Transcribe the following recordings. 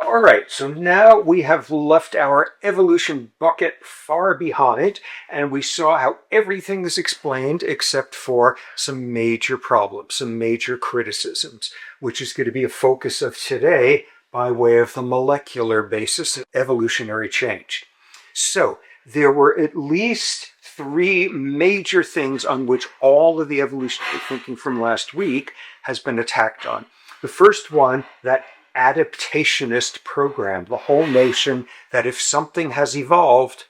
All right, so now we have left our evolution bucket far behind, and we saw how everything is explained except for some major problems, some major criticisms, which is going to be a focus of today by way of the molecular basis of evolutionary change. So there were at least three major things on which all of the evolutionary thinking from last week has been attacked on. The first one, that adaptationist program, the whole notion that if something has evolved,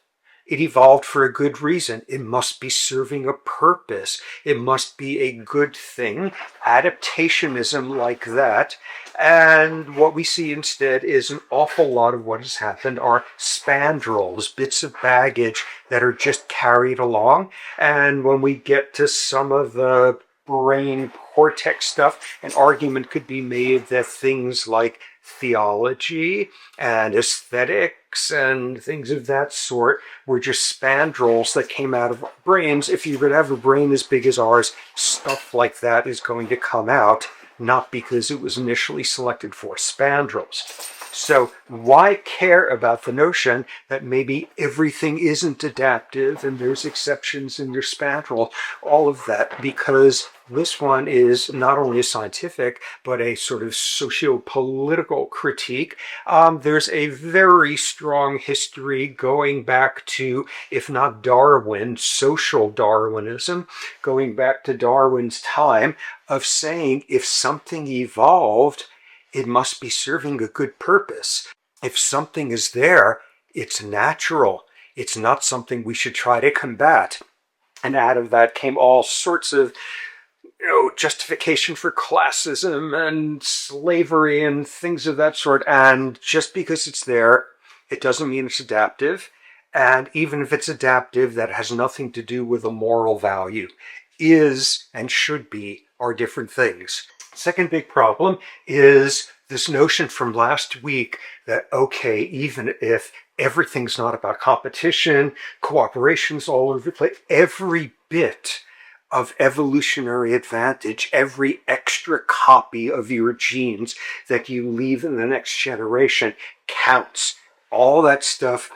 it evolved for a good reason. It must be serving a purpose. It must be a good thing. Adaptationism like that. And what we see instead is an awful lot of what has happened are spandrels, bits of baggage that are just carried along. And when we get to some of the brain cortex stuff, an argument could be made that things like theology and aesthetics and things of that sort were just spandrels that came out of our brains. If you could have a brain as big as ours, stuff like that is going to come out, not because it was initially selected for spandrels. So why care about the notion that maybe everything isn't adaptive and there's exceptions in your spandrel, all of that, because this one is not only a scientific, but a sort of socio-political critique. There's a very strong history going back to, if not Darwin, social Darwinism, going back to Darwin's time, of saying if something evolved, it must be serving a good purpose. If something is there, it's natural. It's not something we should try to combat. And out of that came all sorts of justification for classism and slavery and things of that sort. And just because it's there, it doesn't mean it's adaptive. And even if it's adaptive, that has nothing to do with a moral value. Is and should be are different things. Second big problem is this notion from last week that, okay, even if everything's not about competition, cooperation's all over the place, every bit of evolutionary advantage, every extra copy of your genes that you leave in the next generation counts. All that stuff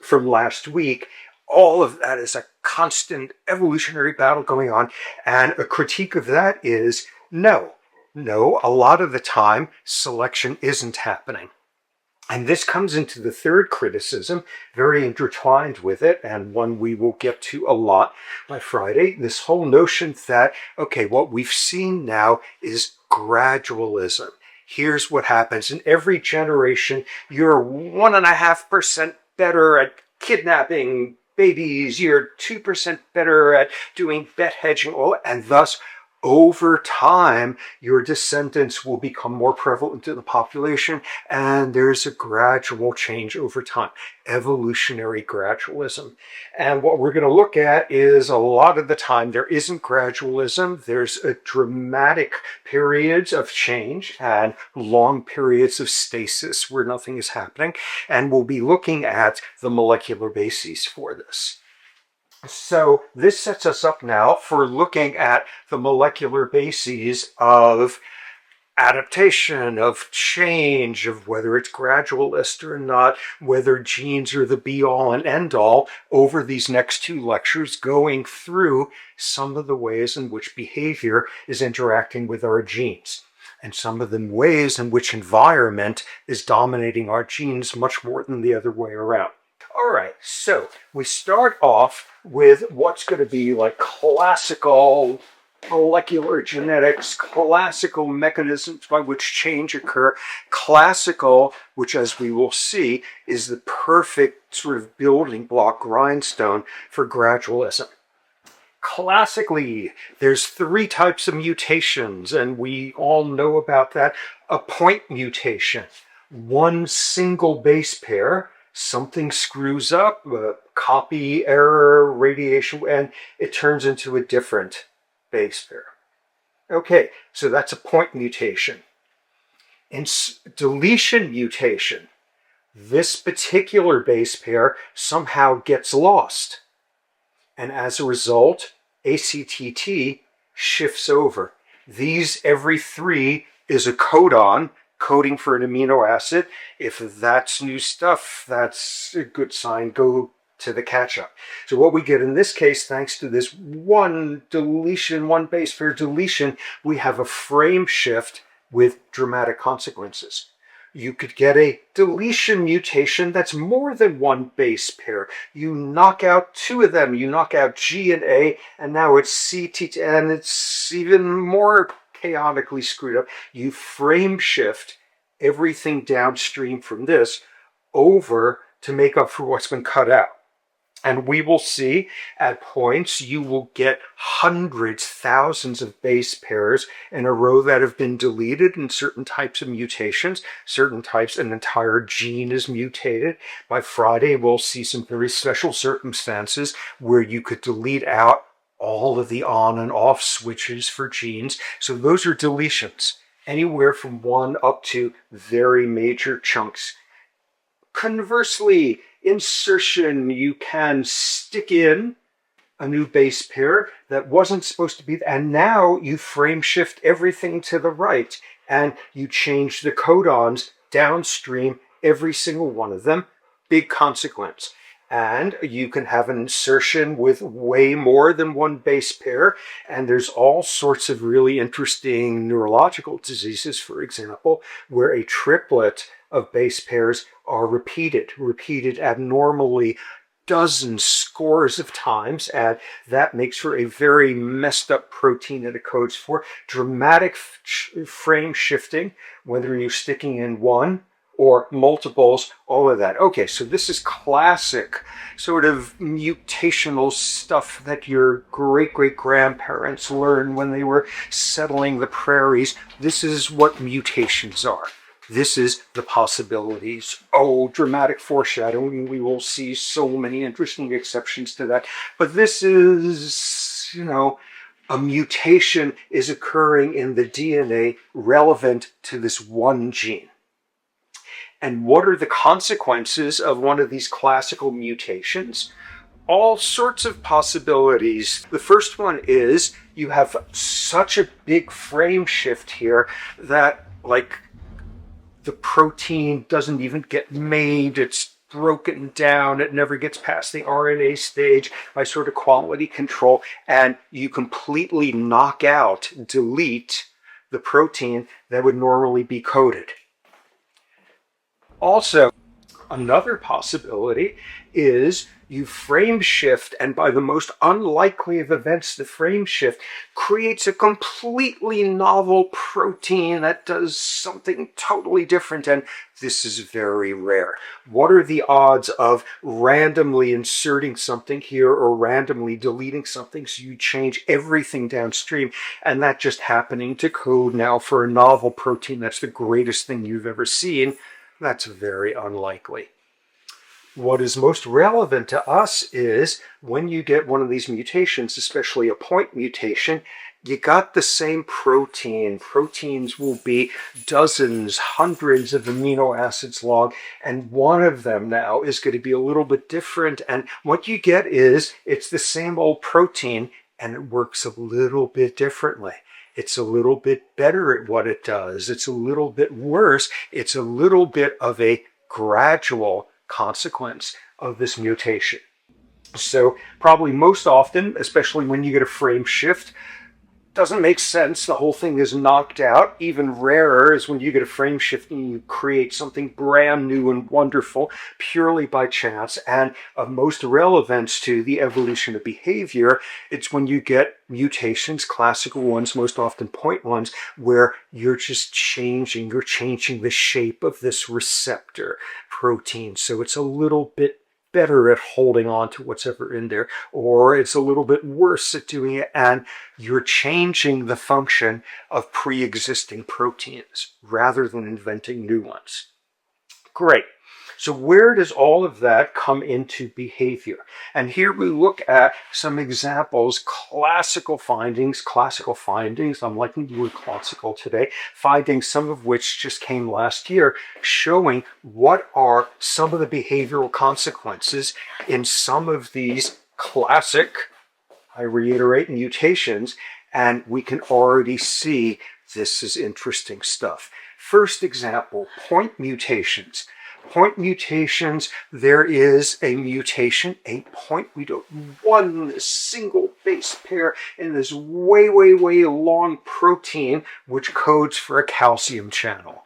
from last week, all of that is a constant evolutionary battle going on, and a critique of that is no, a lot of the time selection isn't happening. And this comes into the third criticism, very intertwined with it, and one we will get to a lot by Friday. This whole notion that, okay, what we've seen now is gradualism. Here's what happens. In every generation, you're 1.5% better at kidnapping babies, you're 2% better at doing bet hedging, and thus over time, your descendants will become more prevalent in the population, and there's a gradual change over time. Evolutionary gradualism. And what we're going to look at is a lot of the time there isn't gradualism. There's a dramatic periods of change and long periods of stasis where nothing is happening. And we'll be looking at the molecular bases for this. So this sets us up now for looking at the molecular bases of adaptation, of change, of whether it's gradualist or not, whether genes are the be-all and end-all over these next two lectures, going through some of the ways in which behavior is interacting with our genes, and some of the ways in which environment is dominating our genes much more than the other way around. All right, so we start off with what's going to be like classical molecular genetics, classical mechanisms by which change occur. Classical, which as we will see, is the perfect sort of building block grindstone for gradualism. Classically, there's three types of mutations, and we all know about that. A point mutation, one single base pair, something screws up, a copy error, radiation, and it turns into a different base pair. Okay, so that's a point mutation. In deletion mutation, this particular base pair somehow gets lost. And as a result, ACTT shifts over. These every three is a codon coding for an amino acid. If that's new stuff, that's a good sign. Go to the catch-up. So what we get in this case, thanks to this one deletion, one base pair deletion, we have a frame shift with dramatic consequences. You could get a deletion mutation that's more than one base pair. You knock out two of them. You knock out G and A, and now it's C, T, and it's even more chaotically screwed up. You frame shift everything downstream from this over to make up for what's been cut out. And we will see at points you will get hundreds, thousands of base pairs in a row that have been deleted in certain types of mutations. Certain types, an entire gene is mutated. By Friday, we'll see some very special circumstances where you could delete out all of the on and off switches for genes. So those are deletions, anywhere from one up to very major chunks. Conversely, insertion, you can stick in a new base pair that wasn't supposed to be, and now you frame shift everything to the right, and you change the codons downstream, every single one of them. Big consequence. And you can have an insertion with way more than one base pair, and there's all sorts of really interesting neurological diseases, for example, where a triplet of base pairs are repeated abnormally dozens, scores of times, and that makes for a very messed up protein that it codes for. Dramatic frame shifting, whether you're sticking in one or multiples, all of that. Okay, so this is classic sort of mutational stuff that your great-great-grandparents learned when they were settling the prairies. This is what mutations are. This is the possibilities. Oh, dramatic foreshadowing. We will see so many interesting exceptions to that. But this is, a mutation is occurring in the DNA relevant to this one gene. And what are the consequences of one of these classical mutations? All sorts of possibilities. The first one is you have such a big frame shift here that, the protein doesn't even get made. It's broken down. It never gets past the RNA stage by sort of quality control. And you completely knock out, delete the protein that would normally be coded. Also, another possibility is you frame shift, and by the most unlikely of events, the frame shift creates a completely novel protein that does something totally different, and this is very rare. What are the odds of randomly inserting something here or randomly deleting something so you change everything downstream, and that just happening to code now for a novel protein that's the greatest thing you've ever seen? That's very unlikely. What is most relevant to us is when you get one of these mutations, especially a point mutation, you got the same protein. Proteins will be dozens, hundreds of amino acids long, and one of them now is going to be a little bit different. And what you get is it's the same old protein, and it works a little bit differently. It's a little bit better at what it does. It's a little bit worse. It's a little bit of a gradual consequence of this mutation. So probably most often, especially when you get a frame shift, doesn't make sense. The whole thing is knocked out. Even rarer is when you get a frame shift and you create something brand new and wonderful purely by chance. And of most relevance to the evolution of behavior, it's when you get mutations, classical ones, most often point ones, where you're just changing the shape of this receptor protein. So it's a little bit better at holding on to what's ever in there, or it's a little bit worse at doing it, and you're changing the function of pre-existing proteins rather than inventing new ones. Great. So where does all of that come into behavior? And here we look at some examples, classical findings, I'm liking the word classical today, findings, some of which just came last year, showing what are some of the behavioral consequences in some of these classic, I reiterate, mutations, and we can already see this is interesting stuff. First example, point mutations. Point mutations, there is a mutation, a point one single base pair in this way, way, way long protein which codes for a calcium channel.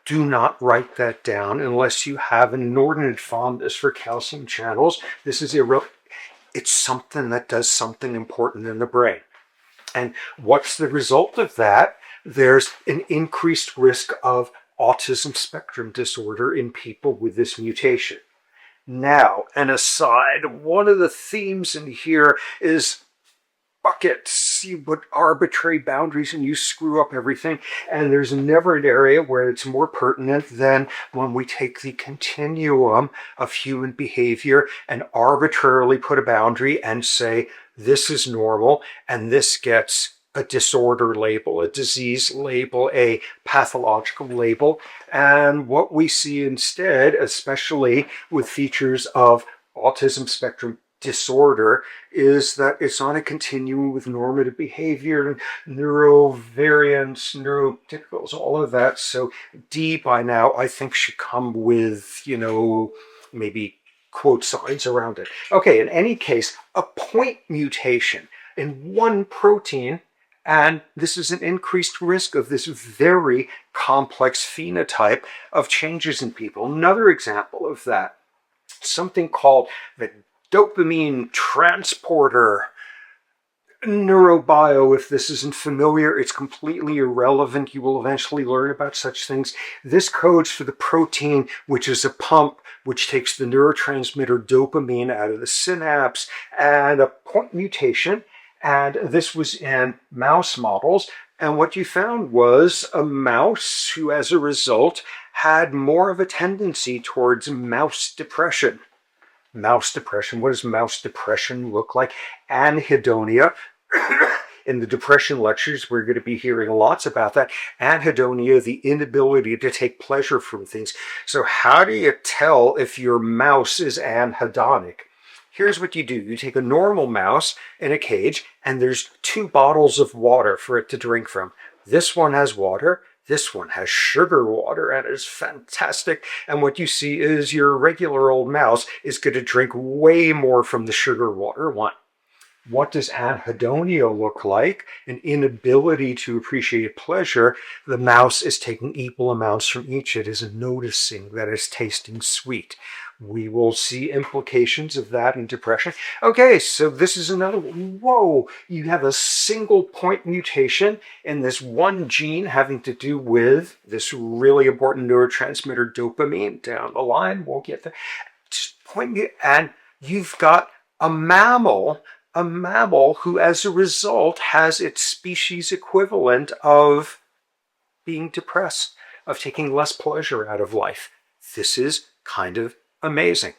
Do not write that down unless you have an inordinate fondness for calcium channels. This is irrelevant. It's something that does something important in the brain. And what's the result of that? There's an increased risk of autism spectrum disorder in people with this mutation. Now, an aside, one of the themes in here is buckets. You put arbitrary boundaries and you screw up everything. And there's never an area where it's more pertinent than when we take the continuum of human behavior and arbitrarily put a boundary and say, this is normal, and this gets a disorder label, a disease label, a pathological label. And what we see instead, especially with features of autism spectrum disorder, is that it's on a continuum with normative behavior, neurovariants, neurotypicals, all of that. So D by now, I think, should come with, maybe quote signs around it. Okay, in any case, a point mutation in one protein, and this is an increased risk of this very complex phenotype of changes in people. Another example of that, something called the dopamine transporter. Neurobio, if this isn't familiar, it's completely irrelevant. You will eventually learn about such things. This codes for the protein, which is a pump which takes the neurotransmitter dopamine out of the synapse, and a point mutation. And this was in mouse models. And what you found was a mouse who, as a result, had more of a tendency towards mouse depression. Mouse depression. What does mouse depression look like? Anhedonia. In the depression lectures, we're going to be hearing lots about that. Anhedonia, the inability to take pleasure from things. So how do you tell if your mouse is anhedonic? Here's what you do. You take a normal mouse in a cage, and there's 2 bottles of water for it to drink from. This one has water. This one has sugar water, and it's fantastic. And what you see is your regular old mouse is going to drink way more from the sugar water one. What does anhedonia look like? An inability to appreciate pleasure. The mouse is taking equal amounts from each. It is noticing that it's tasting sweet. We will see implications of that in depression. Okay, so this is another one. Whoa, you have a single point mutation in this one gene having to do with this really important neurotransmitter dopamine. Down the line, we'll get there. Just point me, and you've got a mammal who, as a result, has its species equivalent of being depressed, of taking less pleasure out of life. This is kind of amazing.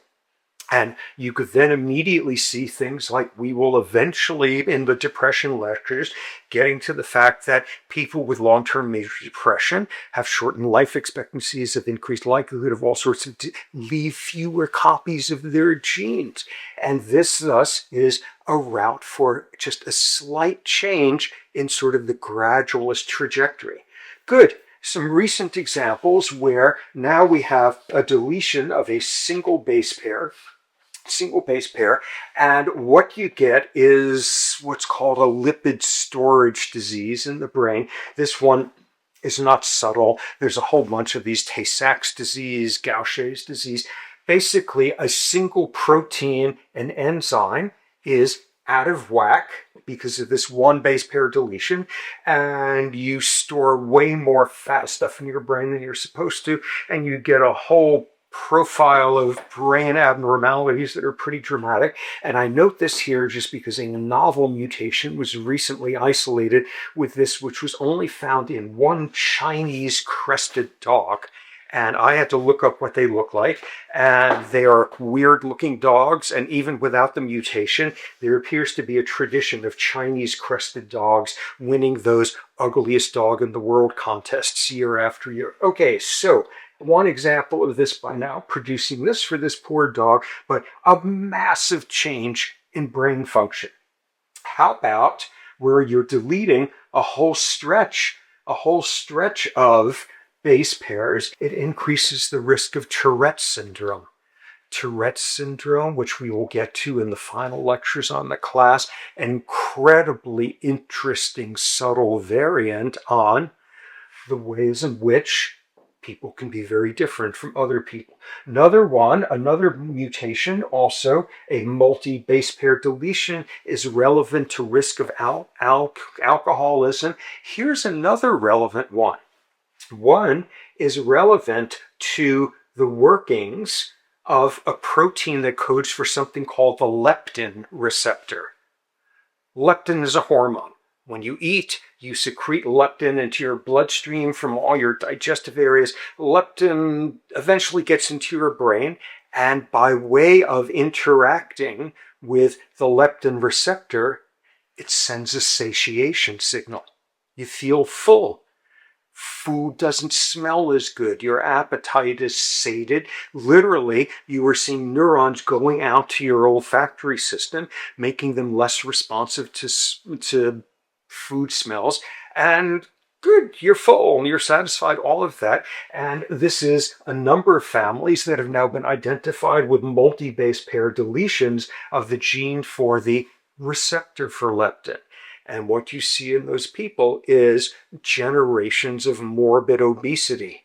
And you could then immediately see things like we will eventually, in the depression lectures, getting to the fact that people with long-term major depression have shortened life expectancies, have increased likelihood of all sorts of leave fewer copies of their genes. And this thus is a route for just a slight change in sort of the gradualist trajectory. Good. Some recent examples where now we have a deletion of a single base pair, and what you get is what's called a lipid storage disease in the brain. This one is not subtle. There's a whole bunch of these, Tay-Sachs disease, Gaucher's disease. Basically, a single protein, an enzyme, is out of whack because of this one base pair deletion, and you store way more fat stuff in your brain than you're supposed to, and you get a whole profile of brain abnormalities that are pretty dramatic. And I note this here just because a novel mutation was recently isolated with this, which was only found in one Chinese crested dog. And I had to look up what they look like, and they are weird-looking dogs, and even without the mutation, there appears to be a tradition of Chinese crested dogs winning those ugliest dog in the world contests year after year. Okay, so one example of this by now, producing this for this poor dog, but a massive change in brain function. How about where you're deleting a whole stretch of base pairs, it increases the risk of Tourette's syndrome. Tourette's syndrome, which we will get to in the final lectures on the class, an incredibly interesting, subtle variant on the ways in which people can be very different from other people. Another mutation, also a multi-base pair deletion, is relevant to risk of alcoholism. Here's another relevant one. One is relevant to the workings of a protein that codes for something called the leptin receptor. Leptin is a hormone. When you eat, you secrete leptin into your bloodstream from all your digestive areas. Leptin eventually gets into your brain, and by way of interacting with the leptin receptor, it sends a satiation signal. You feel full. Food doesn't smell as good. Your appetite is sated. Literally, you are seeing neurons going out to your olfactory system, making them less responsive to food smells. And good, you're full, you're satisfied, all of that. And this is a number of families that have now been identified with multi-base pair deletions of the gene for the receptor for leptin. And what you see in those people is generations of morbid obesity,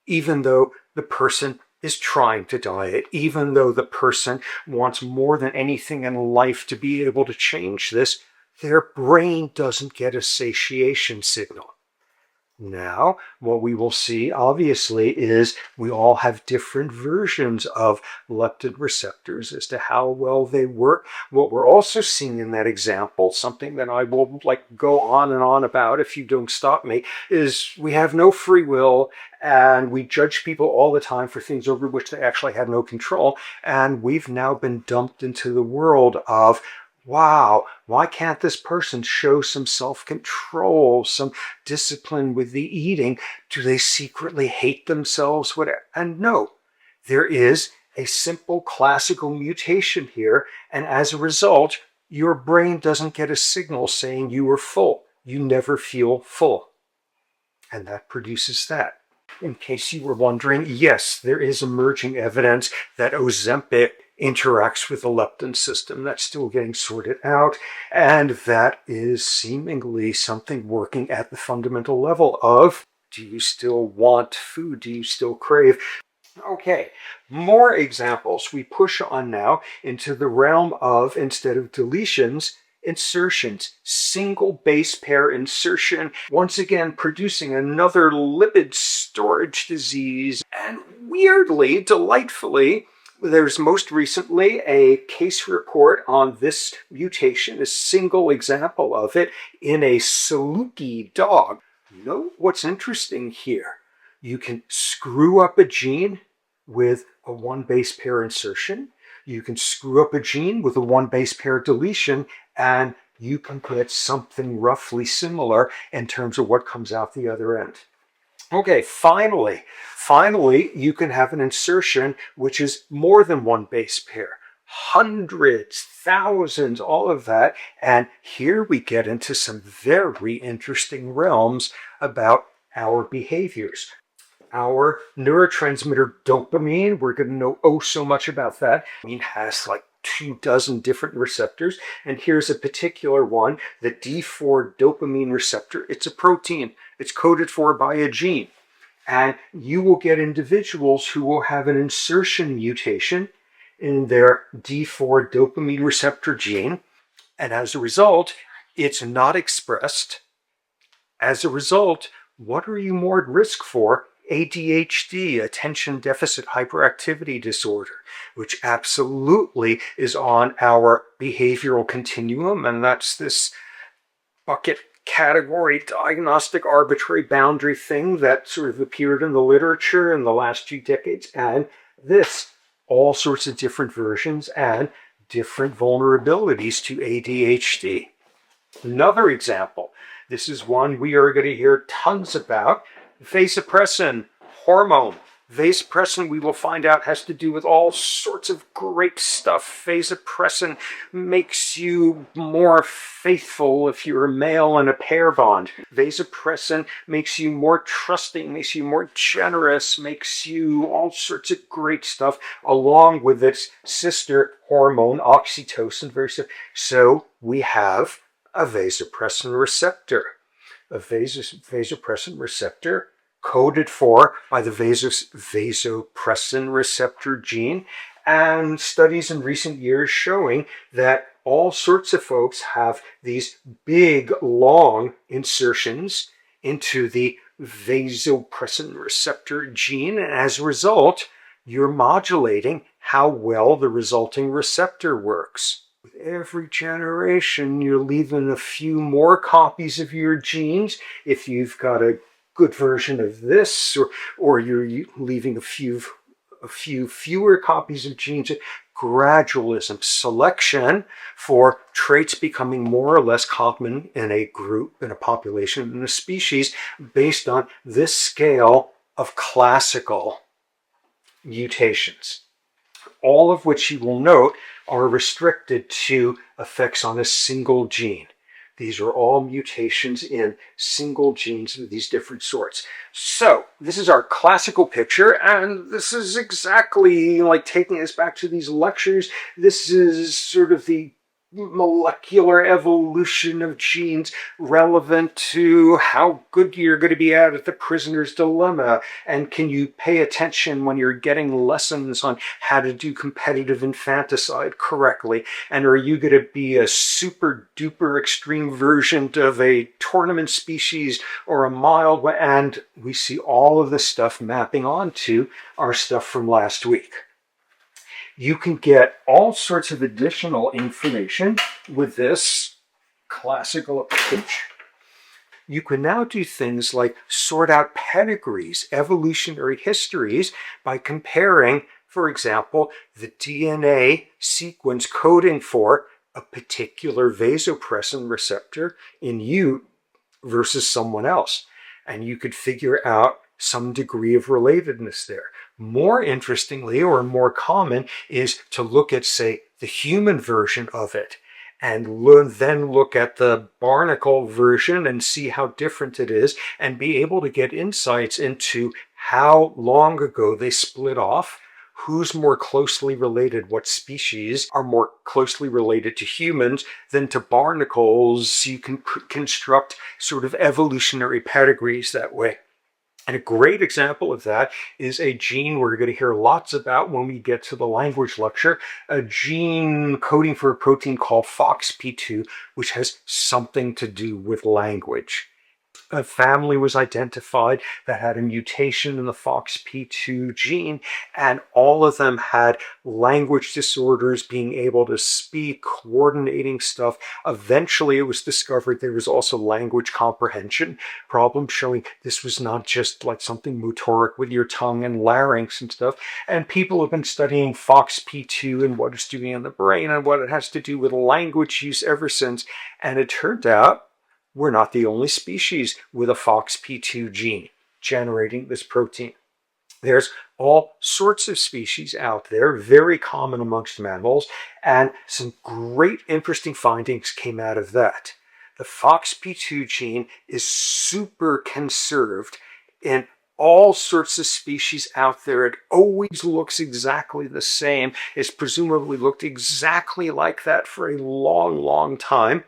even though the person is trying to diet, even though the person wants more than anything in life to be able to change this, their brain doesn't get a satiation signal. Now, what we will see, obviously, is we all have different versions of leptin receptors as to how well they work. What we're also seeing in that example, something that I will go on and on about if you don't stop me, is we have no free will, and we judge people all the time for things over which they actually have no control. And we've now been dumped into the world of, wow, why can't this person show some self-control, some discipline with the eating? Do they secretly hate themselves? And no, there is a simple classical mutation here, and as a result, your brain doesn't get a signal saying you are full. You never feel full. And that produces that. In case you were wondering, yes, there is emerging evidence that Ozempic interacts with the leptin system. That's still getting sorted out, and that is seemingly something working at the fundamental level of, do you still want food? Do you still crave? Okay, more examples. We push on now into the realm of, instead of deletions, insertions. Single base pair insertion, once again producing another lipid storage disease. And weirdly, delightfully, there's most recently a case report on this mutation, a single example of it, in a Saluki dog. Note what's interesting here. You can screw up a gene with a one base pair insertion. You can screw up a gene with a one base pair deletion, and you can get something roughly similar in terms of what comes out the other end. Okay, finally, you can have an insertion which is more than one base pair. Hundreds, thousands, all of that. And here we get into some very interesting realms about our behaviors. Our neurotransmitter dopamine, we're going to know oh so much about that. It has 24 different receptors, and here's a particular one, the D4 dopamine receptor. It's a protein. It's coded for by a gene. And you will get individuals who will have an insertion mutation in their D4 dopamine receptor gene, and as a result, it's not expressed. As a result, what are you more at risk for? ADHD, attention deficit hyperactivity disorder, which absolutely is on our behavioral continuum, and that's this bucket category diagnostic arbitrary boundary thing that sort of appeared in the literature in the last few decades, and this, all sorts of different versions and different vulnerabilities to ADHD. Another example, this is one we are going to hear tons about, vasopressin hormone. Vasopressin, we will find out, has to do with all sorts of great stuff. Vasopressin makes you more faithful if you're a male in a pair bond. Vasopressin makes you more trusting, makes you more generous, makes you all sorts of great stuff, along with its sister hormone, oxytocin. So we have a vasopressin receptor. A vasopressin receptor coded for by the vasopressin receptor gene, and studies in recent years showing that all sorts of folks have these big, long insertions into the vasopressin receptor gene, and as a result, you're modulating how well the resulting receptor works. With every generation, you're leaving a few more copies of your genes if you've got a good version of this, or you're leaving a few fewer copies of genes. Gradualism, selection for traits becoming more or less common in a group, in a population, in a species, based on this scale of classical mutations. All of which you will note are restricted to effects on a single gene. These are all mutations in single genes of these different sorts. So this is our classical picture, and this is exactly like taking us back to these lectures. This is sort of the molecular evolution of genes relevant to how good you're going to be at the prisoner's dilemma, and can you pay attention when you're getting lessons on how to do competitive infanticide correctly, and are you going to be a super duper extreme version of a tournament species or a mild one. And we see all of this stuff mapping onto our stuff from last week. You can get all sorts of additional information with this classical approach. You can now do things like sort out pedigrees, evolutionary histories, by comparing, for example, the DNA sequence coding for a particular vasopressin receptor in you versus someone else. And you could figure out some degree of relatedness there. More interestingly, or more common, is to look at, say, the human version of it, and then look at the barnacle version and see how different it is, and be able to get insights into how long ago they split off, who's more closely related, what species are more closely related to humans than to barnacles. You can construct sort of evolutionary pedigrees that way. And a great example of that is a gene we're going to hear lots about when we get to the language lecture, a gene coding for a protein called FOXP2, which has something to do with language. A family was identified that had a mutation in the FOXP2 gene, and all of them had language disorders, being able to speak, coordinating stuff. Eventually, it was discovered there was also language comprehension problems, showing this was not just like something motoric with your tongue and larynx and stuff. And people have been studying FOXP2 and what it's doing in the brain and what it has to do with language use ever since. And it turned out we're not the only species with a FOXP2 gene generating this protein. There's all sorts of species out there, very common amongst mammals, and some great interesting findings came out of that. The FOXP2 gene is super conserved in all sorts of species out there. It always looks exactly the same. It's presumably looked exactly like that for a long, long time.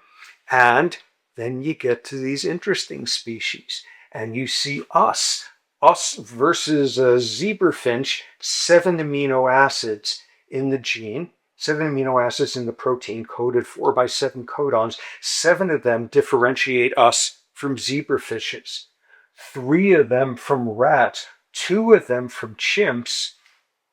And then you get to these interesting species, and you see us versus a zebrafinch, 7 amino acids in the gene, 7 amino acids in the protein coded for by 7 codons. 7 of them differentiate us from zebrafinches, 3 of them from rats, 2 of them from chimps,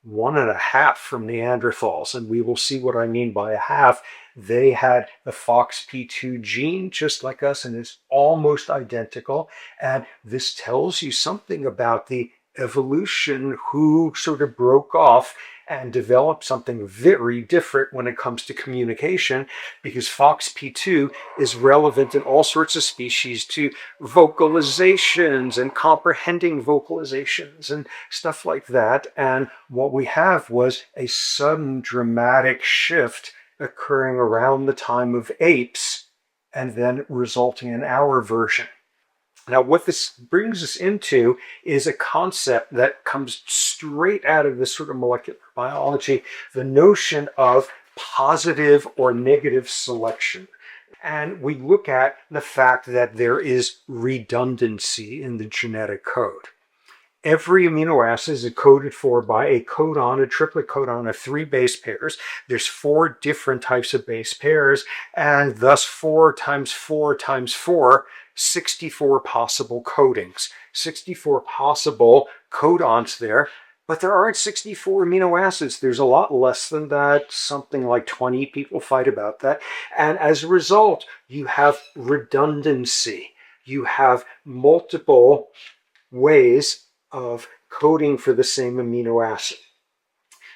1.5 from Neanderthals, and we will see what I mean by a half. They had the FOXP2 gene just like us, and it's almost identical. And this tells you something about the evolution who sort of broke off and developed something very different when it comes to communication, because FOXP2 is relevant in all sorts of species to vocalizations and comprehending vocalizations and stuff like that. And what we have was a sudden dramatic shift occurring around the time of apes and then resulting in our version. Now, what this brings us into is a concept that comes straight out of this sort of molecular biology, the notion of positive or negative selection. And we look at the fact that there is redundancy in the genetic code. Every amino acid is coded for by a codon, a triplet codon of 3 base pairs. There's 4 different types of base pairs, and thus 4 times 4 times 4, 64 possible codings, 64 possible codons there. But there aren't 64 amino acids. There's a lot less than that. Something like 20 people fight about that. And as a result, you have redundancy. You have multiple ways of coding for the same amino acid.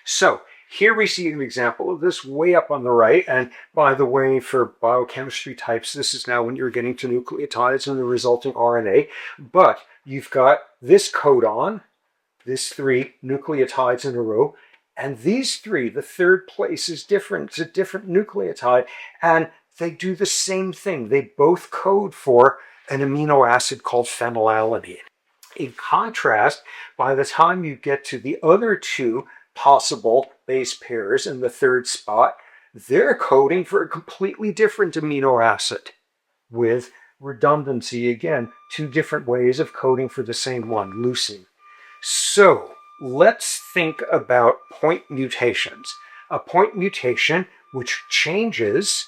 So here we see an example of this way up on the right. And by the way, for biochemistry types, this is now when you're getting to nucleotides and the resulting RNA. But you've got this codon, this 3 nucleotides in a row, and these 3, the third place is different. It's a different nucleotide, and they do the same thing. They both code for an amino acid called phenylalanine. In contrast, by the time you get to the other 2 possible base pairs in the third spot, they're coding for a completely different amino acid with redundancy. Again, 2 different ways of coding for the same one, leucine. So let's think about point mutations. A point mutation which changes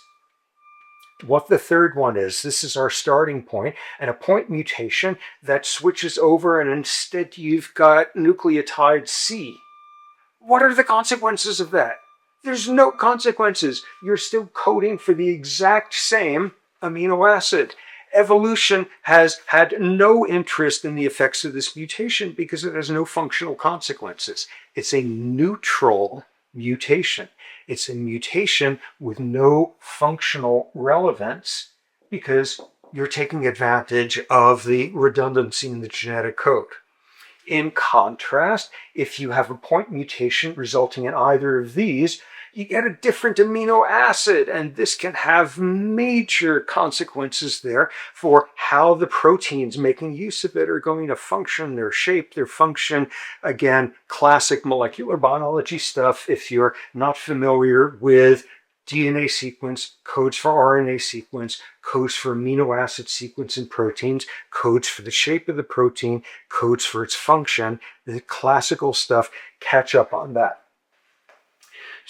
what the third one is. This is our starting point. And a point mutation that switches over and instead you've got nucleotide C. What are the consequences of that? There's no consequences. You're still coding for the exact same amino acid. Evolution has had no interest in the effects of this mutation because it has no functional consequences. It's a neutral mutation. It's a mutation with no functional relevance because you're taking advantage of the redundancy in the genetic code. In contrast, if you have a point mutation resulting in either of these, you get a different amino acid, and this can have major consequences there for how the proteins making use of it are going to function, their shape, their function. Again, classic molecular biology stuff. If you're not familiar with DNA sequence, codes for RNA sequence, codes for amino acid sequence in proteins, codes for the shape of the protein, codes for its function, the classical stuff, catch up on that.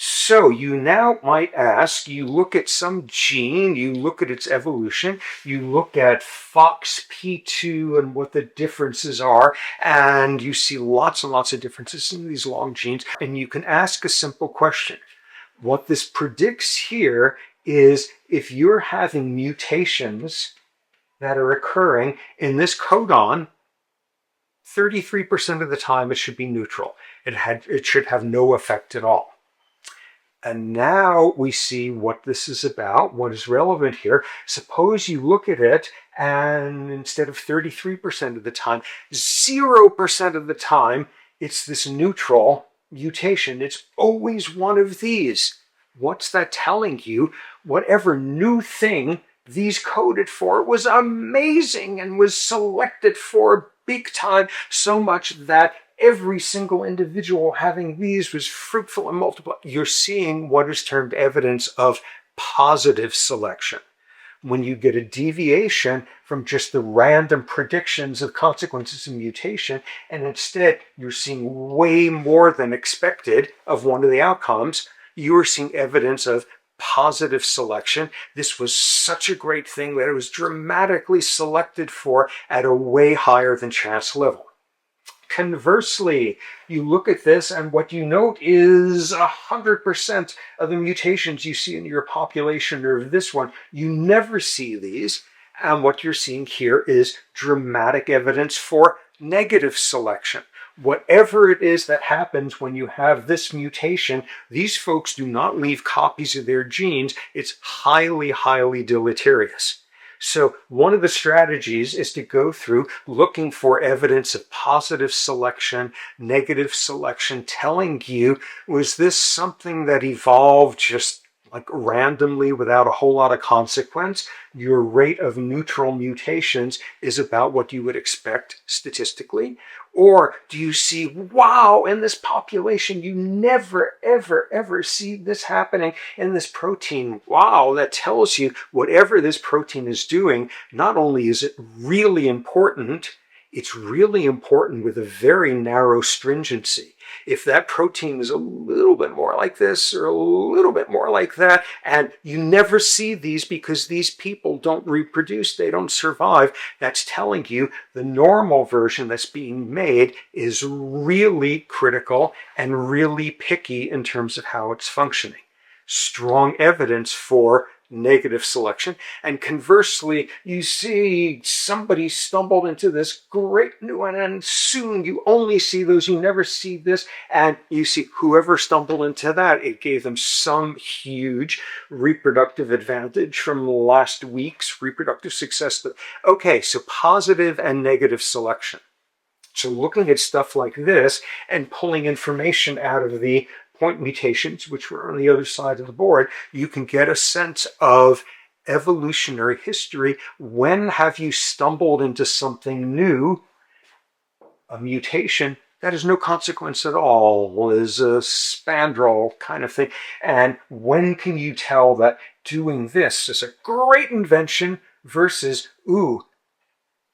So you now might ask, you look at some gene, you look at its evolution, you look at FOXP2 and what the differences are, and you see lots and lots of differences in these long genes, and you can ask a simple question. What this predicts here is if you're having mutations that are occurring in this codon, 33% of the time it should be neutral. It should have no effect at all. And now we see what this is about, what is relevant here. Suppose you look at it and instead of 33% of the time, 0% of the time, it's this neutral mutation. It's always one of these. What's that telling you? Whatever new thing these coded for was amazing and was selected for big time, so much that every single individual having these was fruitful and multiplied. You're seeing what is termed evidence of positive selection. When you get a deviation from just the random predictions of consequences of mutation, and instead you're seeing way more than expected of one of the outcomes, you are seeing evidence of positive selection. This was such a great thing that it was dramatically selected for at a way higher than chance level. Conversely, you look at this and what you note is 100% of the mutations you see in your population are of this one. You never see these. And what you're seeing here is dramatic evidence for negative selection. whatever it is that happens when you have this mutation, these folks do not leave copies of their genes. It's highly, highly deleterious. So one of the strategies is to go through looking for evidence of positive selection, negative selection, telling you, was this something that evolved just like randomly without a whole lot of consequence? Your rate of neutral mutations is about what you would expect statistically. Or do you see, wow, in this population, you never, ever, ever see this happening in this protein. Wow, that tells you whatever this protein is doing, not only is it really important, it's really important with a very narrow stringency. If that protein is a little bit more like this or a little bit more like that, and you never see these because these people don't reproduce, they don't survive, that's telling you the normal version that's being made is really critical and really picky in terms of how it's functioning. Strong evidence for negative selection. And conversely, you see somebody stumbled into this great new one, and soon you only see those, you never see this, and you see whoever stumbled into that, it gave them some huge reproductive advantage from last week's reproductive success. Okay, so positive and negative selection. So looking at stuff like this and pulling information out of the point mutations, which were on the other side of the board, you can get a sense of evolutionary history. When have you stumbled into something new, a mutation that has no consequence at all, is a spandrel kind of thing? And when can you tell that doing this is a great invention versus, ooh,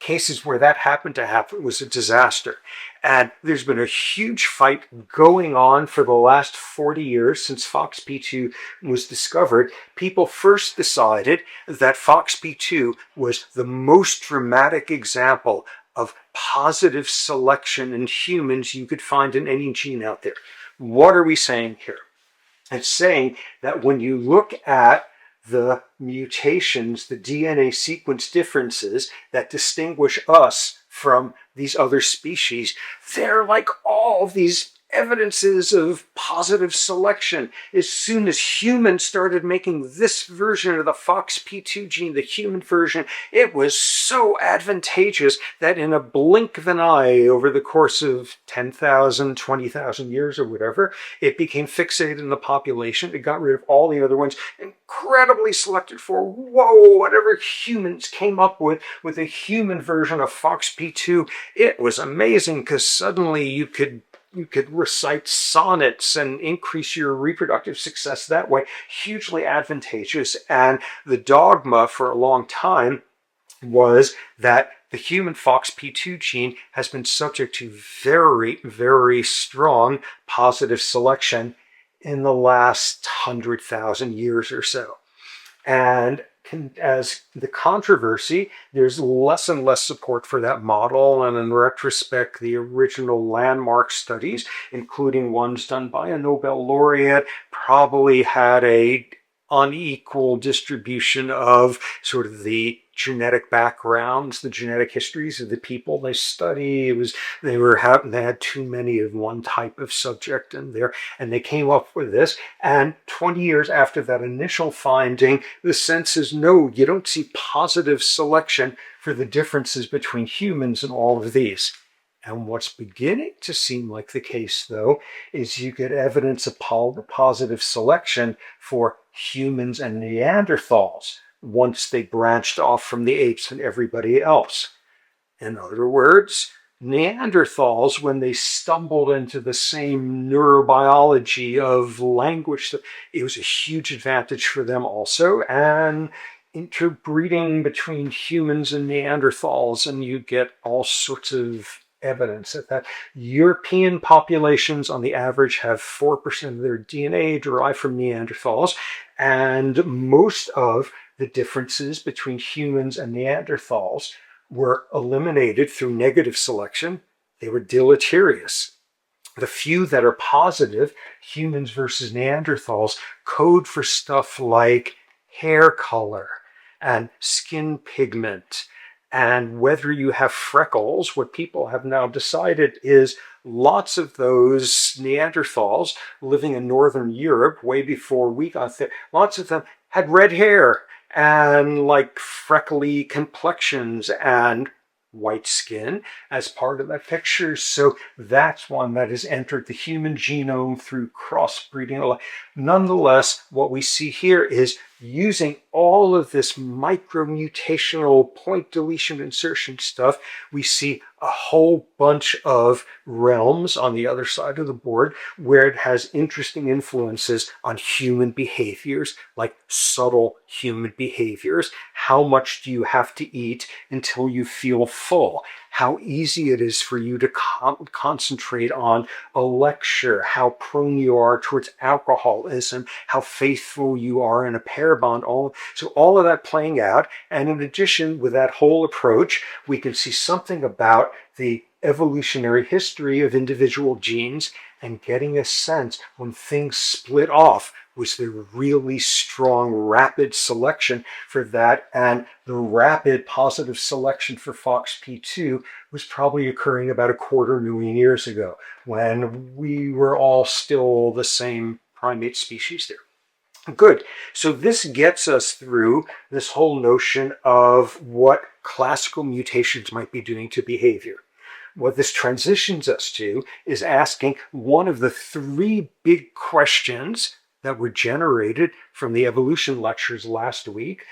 cases where that happened to happen was a disaster? And there's been a huge fight going on for the last 40 years since FOXP2 was discovered. People first decided that FOXP2 was the most dramatic example of positive selection in humans you could find in any gene out there. What are we saying here? It's saying that when you look at the mutations, the DNA sequence differences that distinguish us from these other species, they're like all these evidences of positive selection. As soon as humans started making this version of the FOXP2 gene, the human version, it was so advantageous that in a blink of an eye, over the course of 10,000, 20,000 years or whatever, it became fixated in the population. It got rid of all the other ones, incredibly selected for, whoa, whatever humans came up with a human version of FOXP2, it was amazing because suddenly you could recite sonnets and increase your reproductive success that way. Hugely advantageous. And the dogma for a long time was that the human FOXP2 gene has been subject to very, very strong positive selection in the last 100,000 years or so. And as the controversy, there's less and less support for that model. And in retrospect, the original landmark studies, including ones done by a Nobel laureate, probably had a unequal distribution of sort of the genetic backgrounds, the genetic histories of the people they study. They had too many of one type of subject in there, and they came up with this. And 20 years after that initial finding, the sense is no, you don't see positive selection for the differences between humans and all of these. And what's beginning to seem like the case, though, is you get evidence of positive selection for humans and Neanderthals once they branched off from the apes and everybody else. In other words, Neanderthals, when they stumbled into the same neurobiology of language, it was a huge advantage for them also. And interbreeding between humans and Neanderthals, and you get all sorts of evidence that European populations on the average have 4% of their DNA derived from Neanderthals, and most of the differences between humans and Neanderthals were eliminated through negative selection. They were deleterious. The few that are positive, humans versus Neanderthals, code for stuff like hair color and skin pigment And whether you have freckles, what people have now decided is lots of those Neanderthals living in Northern Europe way before we got there, lots of them had red hair and like freckly complexions and white skin as part of that picture. So that's one that has entered the human genome through crossbreeding. Nonetheless, what we see here is using all of this micromutational point deletion insertion stuff, we see a whole bunch of realms on the other side of the board where it has interesting influences on human behaviors, like subtle human behaviors. How much do you have to eat until you feel full? How easy it is for you to concentrate on a lecture, how prone you are towards alcoholism, how faithful you are in a pair bond, so all of that playing out. And in addition, with that whole approach, we can see something about the evolutionary history of individual genes and getting a sense when things split off. Was there really strong, rapid selection for that? And the rapid positive selection for FOXP2 was probably occurring about 250,000 years ago when we were all still the same primate species there. Good. So this gets us through this whole notion of what classical mutations might be doing to behavior. What this transitions us to is asking one of the three big questions that were generated from the evolution lectures last week.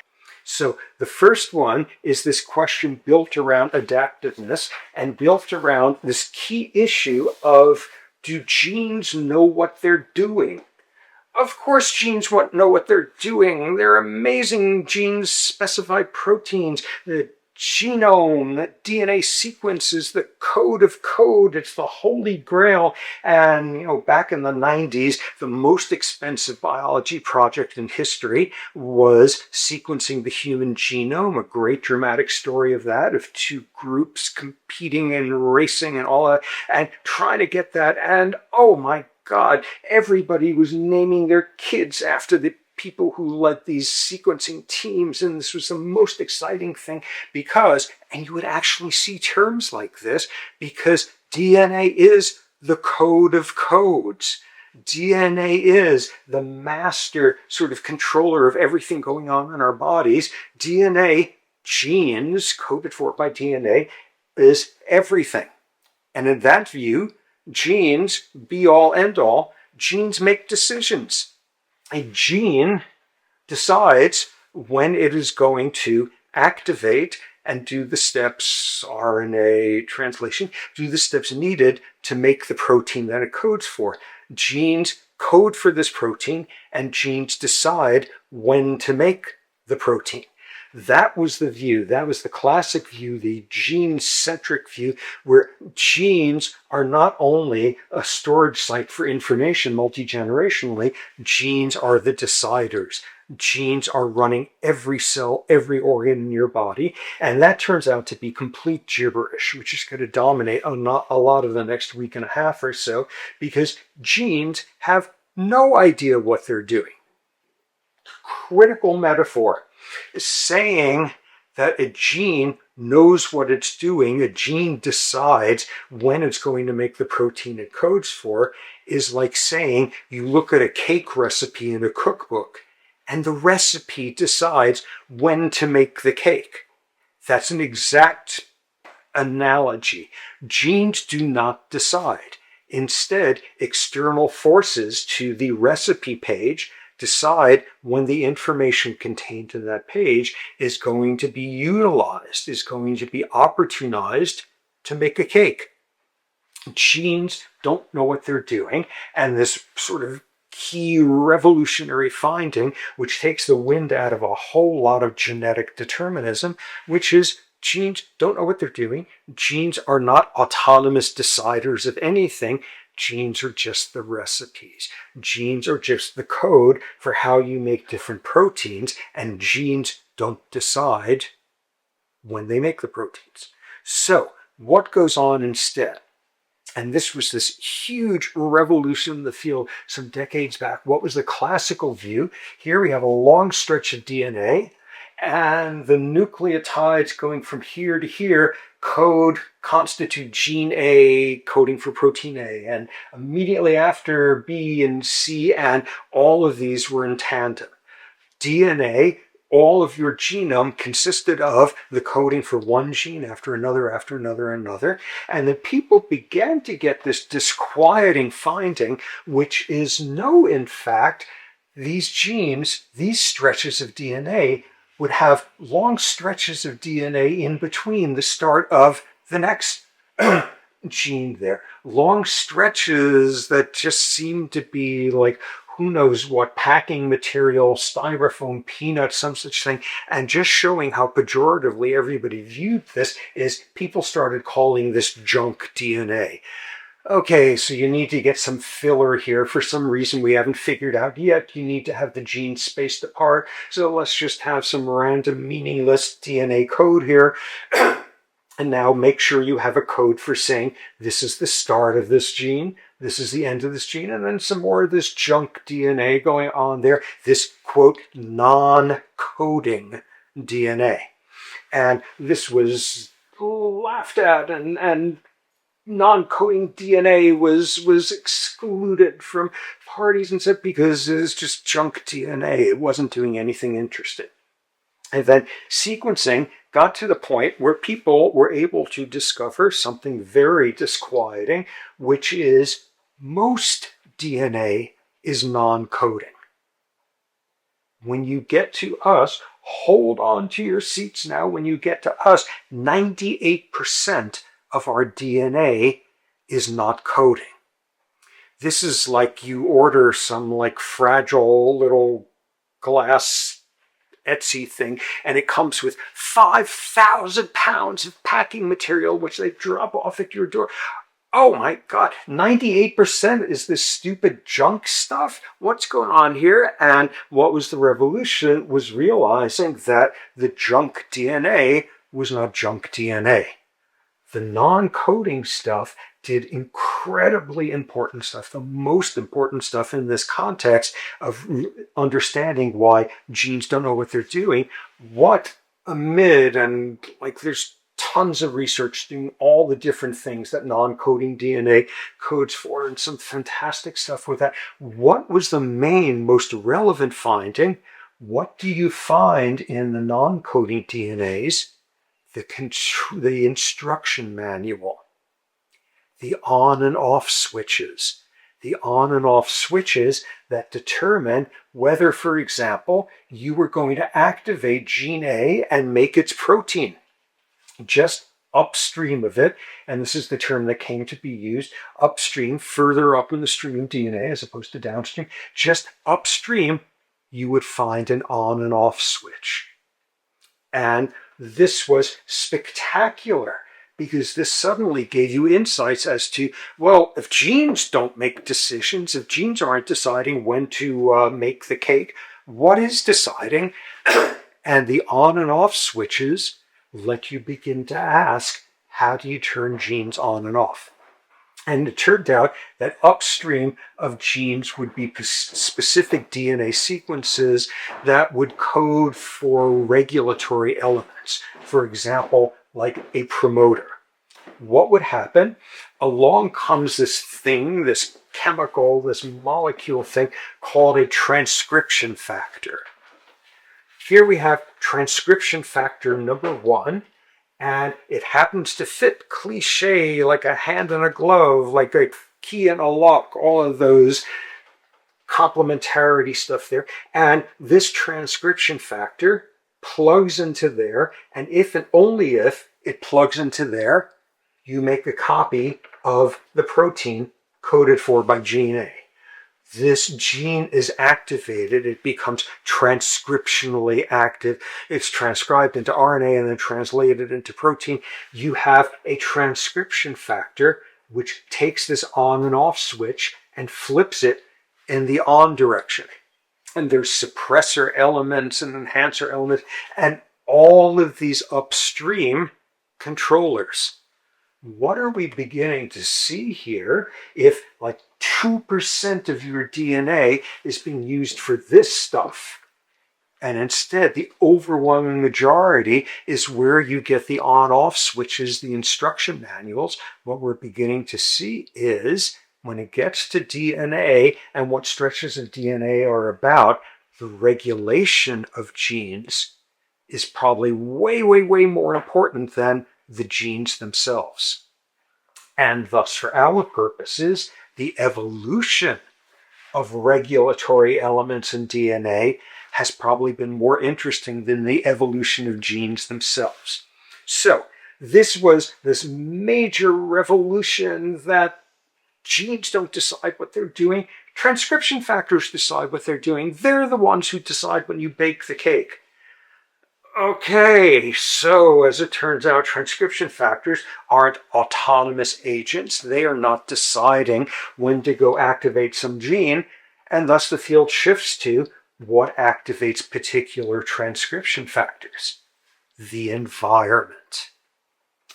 So the first one is this question built around adaptiveness and built around this key issue of, do genes know what they're doing? Of course genes know what they're doing. They're amazing. Genes specify proteins. The genome, the DNA sequence is the code of code. It's the holy grail. And, back in the 90s, the most expensive biology project in history was sequencing the human genome, a great dramatic story of that, of two groups competing and racing and all that, and trying to get that. And oh my God, everybody was naming their kids after the people who led these sequencing teams, and this was the most exciting thing because, and you would actually see terms like this, because DNA is the code of codes. DNA is the master sort of controller of everything going on in our bodies. DNA, genes, coded for by DNA, is everything. And in that view, genes, be all end all, genes make decisions. A gene decides when it is going to activate and do the steps, RNA translation, do the steps needed to make the protein that it codes for. Genes code for this protein, and genes decide when to make the protein. That was the view, that was the classic view, the gene-centric view, where genes are not only a storage site for information multi-generationally, genes are the deciders. Genes are running every cell, every organ in your body, and that turns out to be complete gibberish, which is going to dominate a lot of the next week and a half or so, because genes have no idea what they're doing. Critical metaphor. Saying that a gene knows what it's doing, a gene decides when it's going to make the protein it codes for, is like saying you look at a cake recipe in a cookbook and the recipe decides when to make the cake. That's an exact analogy. Genes do not decide. Instead, external forces to the recipe page decide when the information contained in that page is going to be utilized, is going to be opportunized to make a cake. Genes don't know what they're doing, and this sort of key revolutionary finding, which takes the wind out of a whole lot of genetic determinism, which is genes don't know what they're doing. Genes are not autonomous deciders of anything. Genes are just the recipes. Genes are just the code for how you make different proteins, and genes don't decide when they make the proteins. So, what goes on instead? And this was this huge revolution in the field some decades back. What was the classical view? Here we have a long stretch of DNA, and the nucleotides going from here to here constitute gene A coding for protein A, and immediately after B and C, and all of these were in tandem. DNA, all of your genome consisted of the coding for one gene after another, and then people began to get this disquieting finding, which is no, in fact, these genes, these stretches of DNA, would have long stretches of DNA in between the start of the next gene there. Long stretches that just seem to be like who knows what, packing material, styrofoam, peanuts, some such thing. And just showing how pejoratively everybody viewed this is people started calling this junk DNA. Okay, so you need to get some filler here. For some reason we haven't figured out yet. You need to have the genes spaced apart. So let's just have some random meaningless DNA code here. And now make sure you have a code for saying this is the start of this gene, this is the end of this gene, and then some more of this junk DNA going on there, this, quote, non-coding DNA. And this was laughed at, and non-coding DNA was excluded from parties and said because it's just junk DNA. It wasn't doing anything interesting. And then sequencing got to the point where people were able to discover something very disquieting, which is most DNA is non-coding. When you get to us, hold on to your seats now, when you get to us, 98% of our DNA is not coding. This is like you order some like fragile little glass Etsy thing, and it comes with 5,000 pounds of packing material, which they drop off at your door. Oh my God, 98% is this stupid junk stuff? What's going on here? And what was the revolution was realizing that the junk DNA was not junk DNA. The non-coding stuff did incredibly important stuff, the most important stuff in this context of understanding why genes don't know what they're doing. What amid, and like there's tons of research doing all the different things that non-coding DNA codes for, and some fantastic stuff with that. What was the main, most relevant finding? What do you find in the non-coding DNAs? The instruction manual. The on and off switches. The on and off switches that determine whether, for example, you were going to activate gene A and make its protein. Just upstream of it, and this is the term that came to be used, upstream, further up in the stream of DNA as opposed to downstream, just upstream, you would find an on and off switch. And this was spectacular, because this suddenly gave you insights as to, well, if genes don't make decisions, if genes aren't deciding when to make the cake, what is deciding? And the on and off switches let you begin to ask, how do you turn genes on and off? And it turned out that upstream of genes would be specific DNA sequences that would code for regulatory elements. For example, like a promoter. What would happen? Along comes this thing, this chemical, this molecule thing called a transcription factor. Here we have transcription factor number 1. And it happens to fit cliche like a hand in a glove, like a key in a lock, all of those complementarity stuff there. And this transcription factor plugs into there, and if and only if it plugs into there, you make a copy of the protein coded for by gene A. This gene is activated, it becomes transcriptionally active, it's transcribed into RNA and then translated into protein. You have a transcription factor which takes this on and off switch and flips it in the on direction. And there's suppressor elements and enhancer elements and all of these upstream controllers. What are we beginning to see here if like 2% of your DNA is being used for this stuff, And instead, the overwhelming majority is where you get the on-off switches, the instruction manuals. What we're beginning to see is when it gets to DNA and what stretches of DNA are about, the regulation of genes is probably way, way, way more important than the genes themselves. And thus, for our purposes, the evolution of regulatory elements in DNA has probably been more interesting than the evolution of genes themselves. So this was this major revolution that genes don't decide what they're doing. Transcription factors decide what they're doing. They're the ones who decide when you bake the cake. Okay, so as it turns out, transcription factors aren't autonomous agents. They are not deciding when to go activate some gene, and thus the field shifts to what activates particular transcription factors? The environment.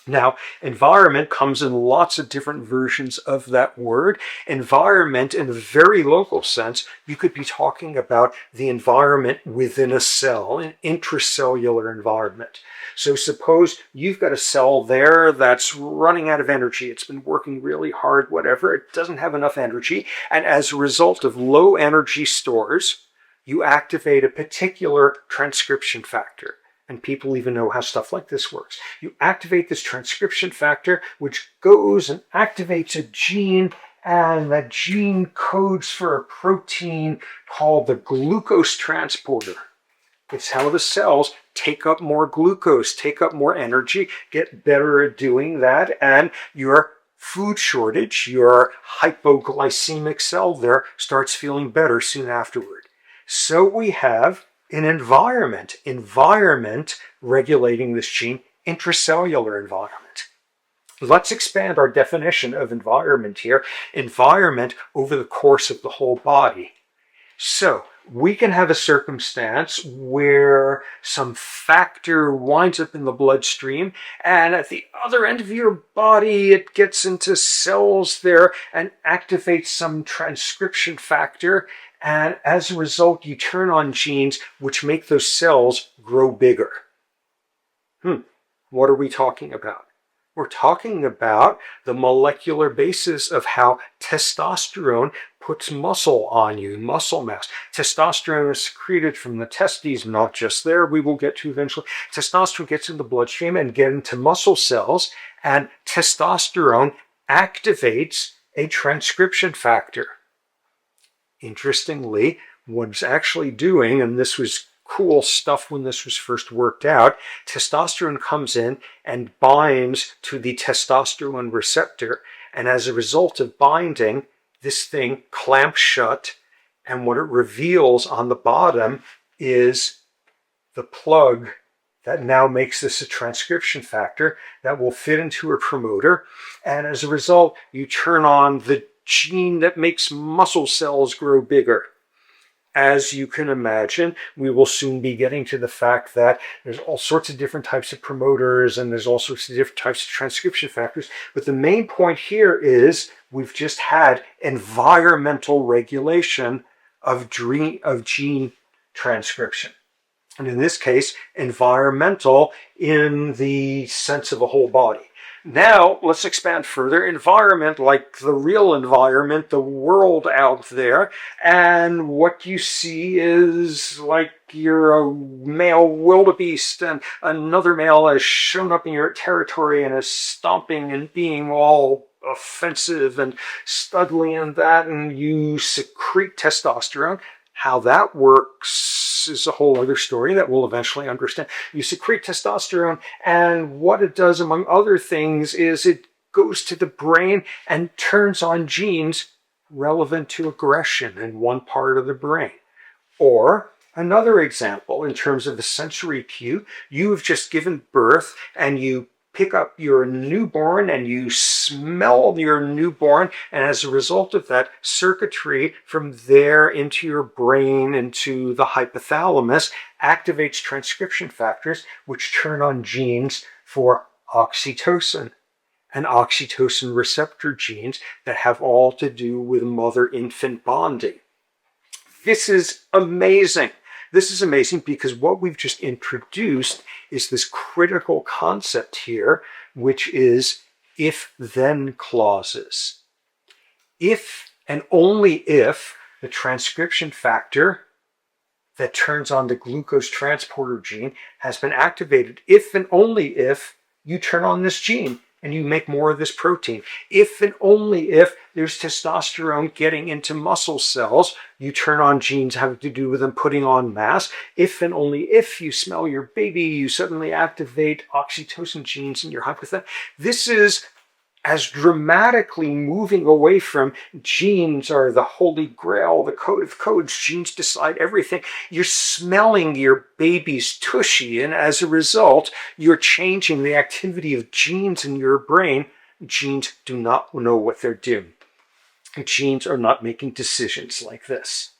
Now, environment comes in lots of different versions of that word. Environment, in a very local sense, you could be talking about the environment within a cell, an intracellular environment. So suppose you've got a cell there that's running out of energy. It's been working really hard, whatever. It doesn't have enough energy. And as a result of low energy stores, you activate a particular transcription factor. And people even know how stuff like this works. You activate this transcription factor, which goes and activates a gene, and that gene codes for a protein called the glucose transporter. It's how the cells take up more glucose, take up more energy, get better at doing that, and your food shortage, your hypoglycemic cell there, starts feeling better soon afterward. So we have an environment regulating this gene, intracellular environment. Let's expand our definition of environment here. Environment over the course of the whole body. So we can have a circumstance where some factor winds up in the bloodstream, and at the other end of your body, it gets into cells there and activates some transcription factor. And as a result, you turn on genes which make those cells grow bigger. What are we talking about? We're talking about the molecular basis of how testosterone puts muscle on you, muscle mass. Testosterone is secreted from the testes, not just there, we will get to eventually. Testosterone gets in the bloodstream and gets into muscle cells, and testosterone activates a transcription factor. Interestingly, what it's actually doing, and this was cool stuff when this was first worked out, testosterone comes in and binds to the testosterone receptor, and as a result of binding, this thing clamps shut, and what it reveals on the bottom is the plug that now makes this a transcription factor that will fit into a promoter, and as a result, you turn on the gene that makes muscle cells grow bigger. As you can imagine, we will soon be getting to the fact that there's all sorts of different types of promoters and there's all sorts of different types of transcription factors. But the main point here is we've just had environmental regulation of gene transcription. And in this case, environmental in the sense of a whole body. Now, let's expand further. Environment, like the real environment, the world out there, and what you see is like you're a male wildebeest and another male has shown up in your territory and is stomping and being all offensive and studly and that, and you secrete testosterone. How that works is a whole other story that we'll eventually understand. You secrete testosterone, and what it does, among other things, is it goes to the brain and turns on genes relevant to aggression in one part of the brain. Or another example, in terms of the sensory cue, you have just given birth and you pick up your newborn and you smell your newborn, and as a result of that, circuitry from there into your brain, into the hypothalamus, activates transcription factors which turn on genes for oxytocin and oxytocin receptor genes that have all to do with mother-infant bonding. This is amazing. This is amazing because what we've just introduced is this critical concept here, which is if-then clauses. If and only if the transcription factor that turns on the glucose transporter gene has been activated, if and only if you turn on this gene and you make more of this protein. If and only if there's testosterone getting into muscle cells, you turn on genes having to do with them putting on mass. If and only if you smell your baby, you suddenly activate oxytocin genes in your hypothalamus. This is as dramatically moving away from genes are the holy grail, the code of codes, genes decide everything. You're smelling your baby's tushy, and as a result, you're changing the activity of genes in your brain. Genes do not know what they're doing. Genes are not making decisions like this.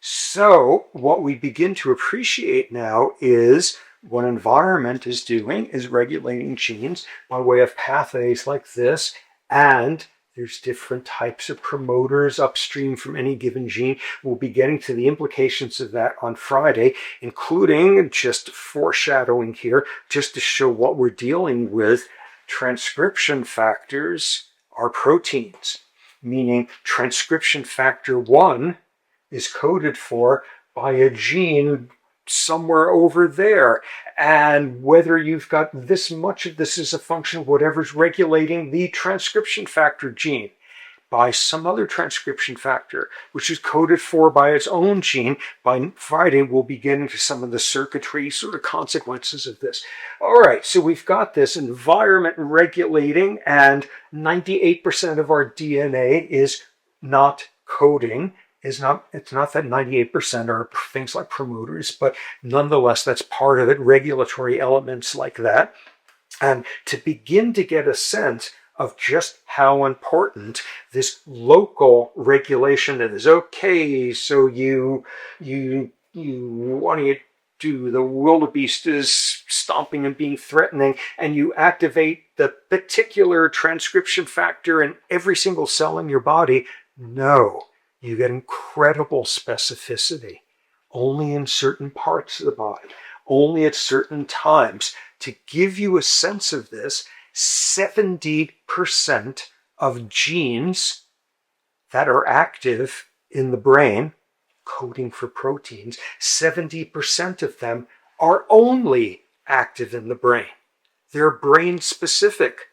So what we begin to appreciate now is what environment is doing is regulating genes by way of pathways like this, and there's different types of promoters upstream from any given gene. We'll be getting to the implications of that on Friday, including, just foreshadowing here, just to show what we're dealing with, transcription factors are proteins, meaning transcription factor 1 is coded for by a gene somewhere over there. And whether you've got this much of this as a function of whatever's regulating the transcription factor gene by some other transcription factor, which is coded for by its own gene. By Friday, we'll be getting to some of the circuitry sort of consequences of this. All right, so we've got this environment regulating, and 98% of our DNA is not coding. It's not that 98% are things like promoters, but nonetheless, that's part of it, regulatory elements like that. And to begin to get a sense of just how important this local regulation is. Okay, so you want to do the wildebeest is stomping and being threatening, and you activate the particular transcription factor in every single cell in your body. No. You get incredible specificity only in certain parts of the body, only at certain times. To give you a sense of this, 70% of genes that are active in the brain, coding for proteins, 70% of them are only active in the brain. They're brain specific.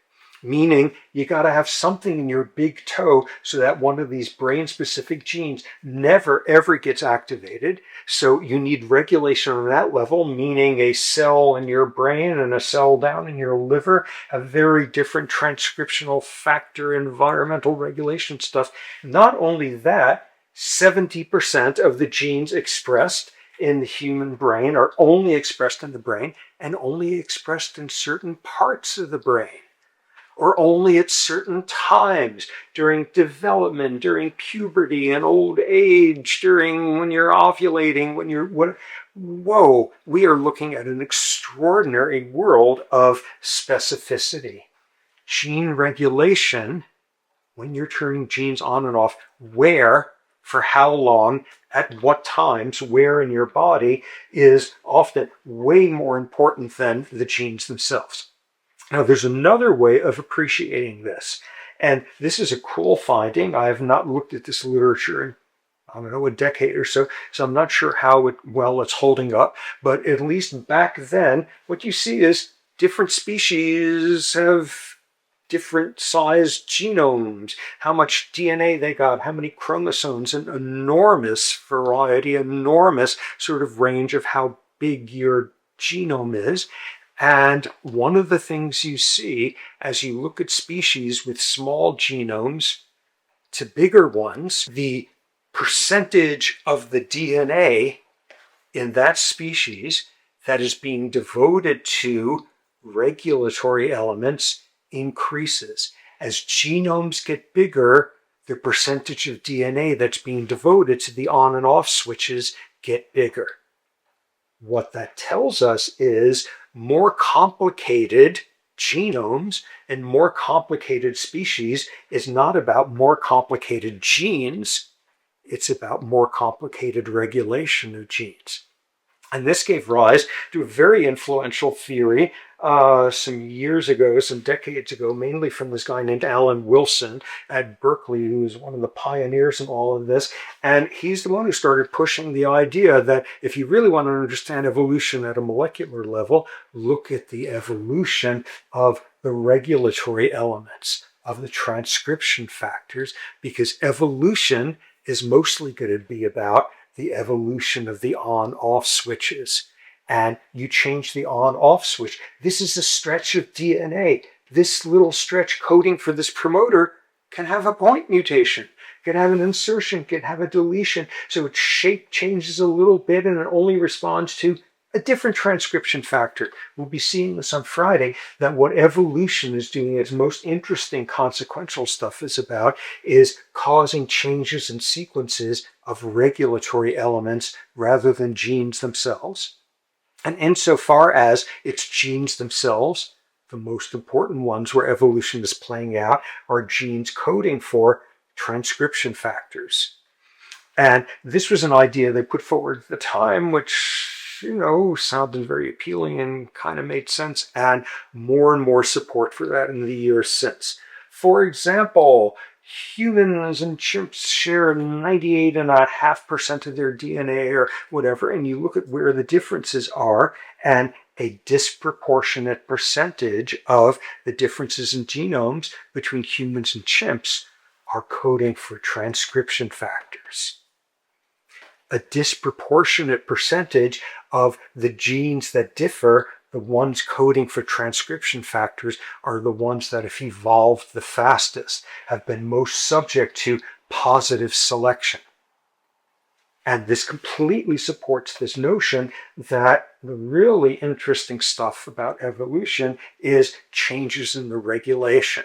Meaning you got to have something in your big toe so that one of these brain-specific genes never, ever gets activated. So you need regulation on that level, meaning a cell in your brain and a cell down in your liver have very different transcriptional factor environmental regulation stuff. Not only that, 70% of the genes expressed in the human brain are only expressed in the brain and only expressed in certain parts of the brain, or only at certain times during development, during puberty and old age, during when you're ovulating, when you're whoa, we are looking at an extraordinary world of specificity. Gene regulation, when you're turning genes on and off, where, for how long, at what times, where in your body, is often way more important than the genes themselves. Now, there's another way of appreciating this, and this is a cool finding. I have not looked at this literature in, I don't know, a decade or so, so I'm not sure how well it's holding up, but at least back then, what you see is different species have different sized genomes, how much DNA they got, how many chromosomes, an enormous variety, enormous sort of range of how big your genome is. And one of the things you see as you look at species with small genomes to bigger ones, the percentage of the DNA in that species that is being devoted to regulatory elements increases. As genomes get bigger, the percentage of DNA that's being devoted to the on and off switches get bigger. What that tells us is more complicated genomes and more complicated species is not about more complicated genes. It's about more complicated regulation of genes. And this gave rise to a very influential theory some years ago, some decades ago, mainly from this guy named Alan Wilson at Berkeley, who was one of the pioneers in all of this. And he's the one who started pushing the idea that if you really want to understand evolution at a molecular level, look at the evolution of the regulatory elements, of the transcription factors, because evolution is mostly going to be about the evolution of the on-off switches. And you change the on-off switch. This is a stretch of DNA. This little stretch coding for this promoter can have a point mutation, can have an insertion, can have a deletion. So its shape changes a little bit and it only responds to a different transcription factor. We'll be seeing this on Friday, that what evolution is doing, its most interesting consequential stuff is about, is causing changes in sequences of regulatory elements rather than genes themselves. And insofar as it's genes themselves, the most important ones where evolution is playing out are genes coding for transcription factors. And this was an idea they put forward at the time, which sounded very appealing and kind of made sense, and more support for that in the years since. For example, humans and chimps share 98.5% of their DNA or whatever, and you look at where the differences are, and a disproportionate percentage of the differences in genomes between humans and chimps are coding for transcription factors. A disproportionate percentage of the genes that differ, the ones coding for transcription factors, are the ones that have evolved the fastest, have been most subject to positive selection. And this completely supports this notion that the really interesting stuff about evolution is changes in the regulation.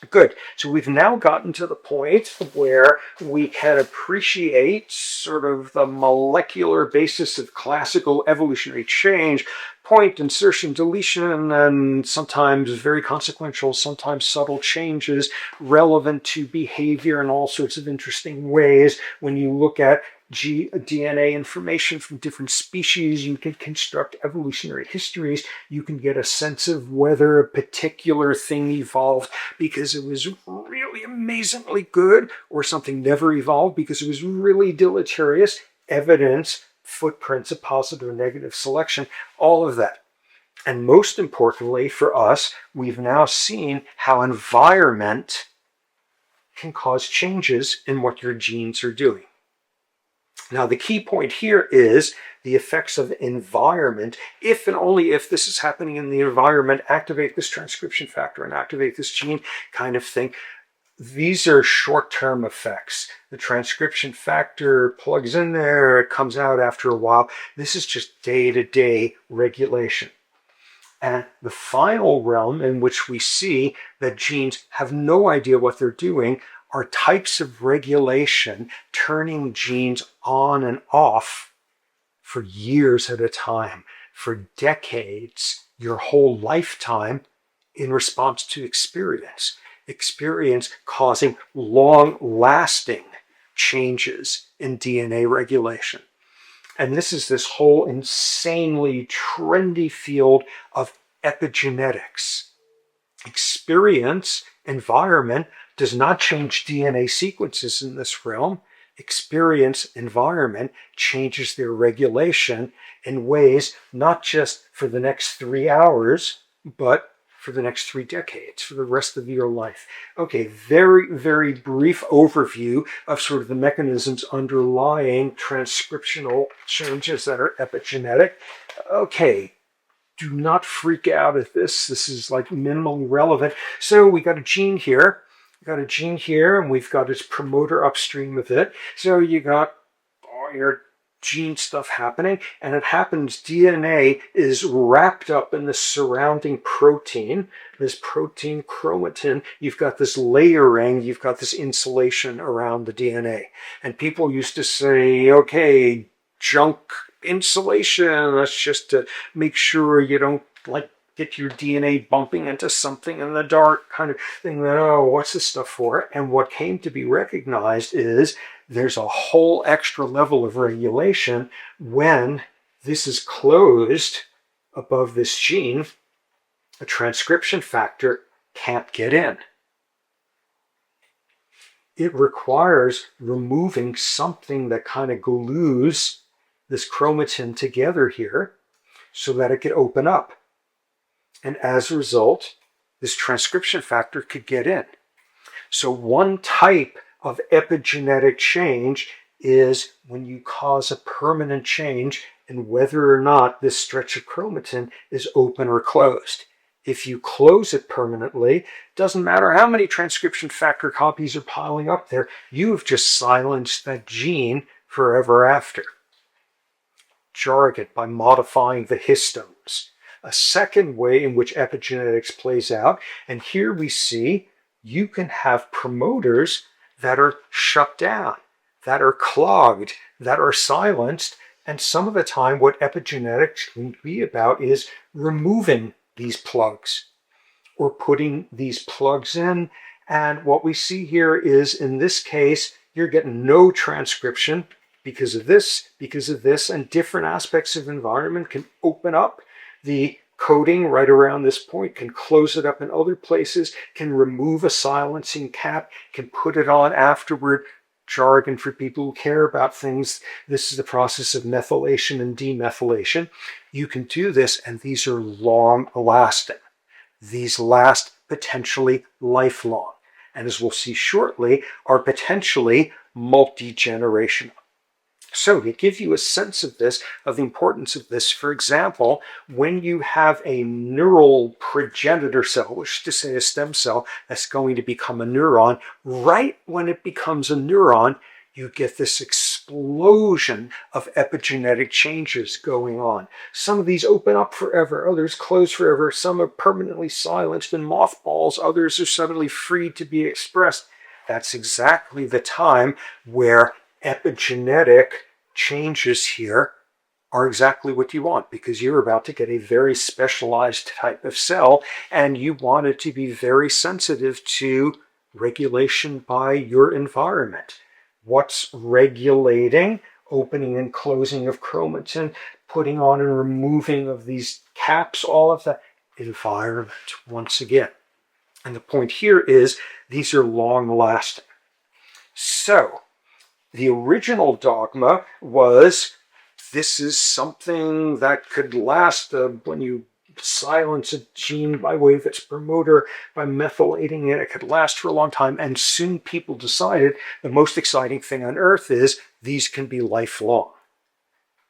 Good. So we've now gotten to the point where we can appreciate sort of the molecular basis of classical evolutionary change, point, insertion, deletion, and sometimes very consequential, sometimes subtle changes relevant to behavior in all sorts of interesting ways. When you look at DNA information from different species, you can construct evolutionary histories. You can get a sense of whether a particular thing evolved because it was really amazingly good, or something never evolved because it was really deleterious. Evidence, footprints of positive or negative selection, all of that. And most importantly for us, we've now seen how environment can cause changes in what your genes are doing. Now, the key point here is the effects of environment. If and only if this is happening in the environment, activate this transcription factor and activate this gene kind of thing. These are short-term effects. The transcription factor plugs in there, it comes out after a while. This is just day-to-day regulation. And the final realm in which we see that genes have no idea what they're doing are types of regulation turning genes on and off for years at a time, for decades, your whole lifetime, in response to experience. Experience causing long-lasting changes in DNA regulation. And this is this whole insanely trendy field of epigenetics. Experience, environment, does not change DNA sequences in this realm. Experience, environment, changes their regulation in ways not just for the next 3 hours, but for the next 3 decades, for the rest of your life. Okay, very brief overview of sort of the mechanisms underlying transcriptional changes that are epigenetic. Okay, do not freak out at this. This is like minimally relevant. So we got a gene here. We've got a gene here, and we've got its promoter upstream of it. So you got all your gene stuff happening, and it happens DNA is wrapped up in the surrounding protein, this protein chromatin. You've got this layering, you've got this insulation around the DNA. And people used to say, okay, junk insulation, that's just to make sure you don't get your DNA bumping into something in the dark kind of thing. That, oh, what's this stuff for? And what came to be recognized is there's a whole extra level of regulation when this is closed above this gene. A transcription factor can't get in. It requires removing something that kind of glues this chromatin together here so that it could open up. And as a result, this transcription factor could get in. So one type of epigenetic change is when you cause a permanent change in whether or not this stretch of chromatin is open or closed. If you close it permanently, doesn't matter how many transcription factor copies are piling up there, you have just silenced that gene forever after. Jargon by modifying the histones. A second way in which epigenetics plays out, and here we see you can have promoters that are shut down, that are clogged, that are silenced, and some of the time what epigenetics can be about is removing these plugs or putting these plugs in. And what we see here is, in this case, you're getting no transcription because of this, and different aspects of environment can open up the coding right around this point, can close it up in other places, can remove a silencing cap, can put it on afterward. Jargon for people who care about things. This is the process of methylation and demethylation. You can do this, and these are long lasting. These last potentially lifelong, and as we'll see shortly, are potentially multi-generational. So to give you a sense of this, of the importance of this, for example, when you have a neural progenitor cell, which is to say a stem cell that's going to become a neuron, right when it becomes a neuron, you get this explosion of epigenetic changes going on. Some of these open up forever, others close forever, some are permanently silenced in mothballs, others are suddenly free to be expressed. That's exactly the time where epigenetic changes here are exactly what you want, because you're about to get a very specialized type of cell, and you want it to be very sensitive to regulation by your environment. What's regulating opening and closing of chromatin, putting on and removing of these caps, all of that? Environment, once again. And the point here is these are long lasting. So the original dogma was this is something that could last when you silence a gene by way of its promoter, by methylating it, it could last for a long time. And soon people decided the most exciting thing on earth is these can be lifelong.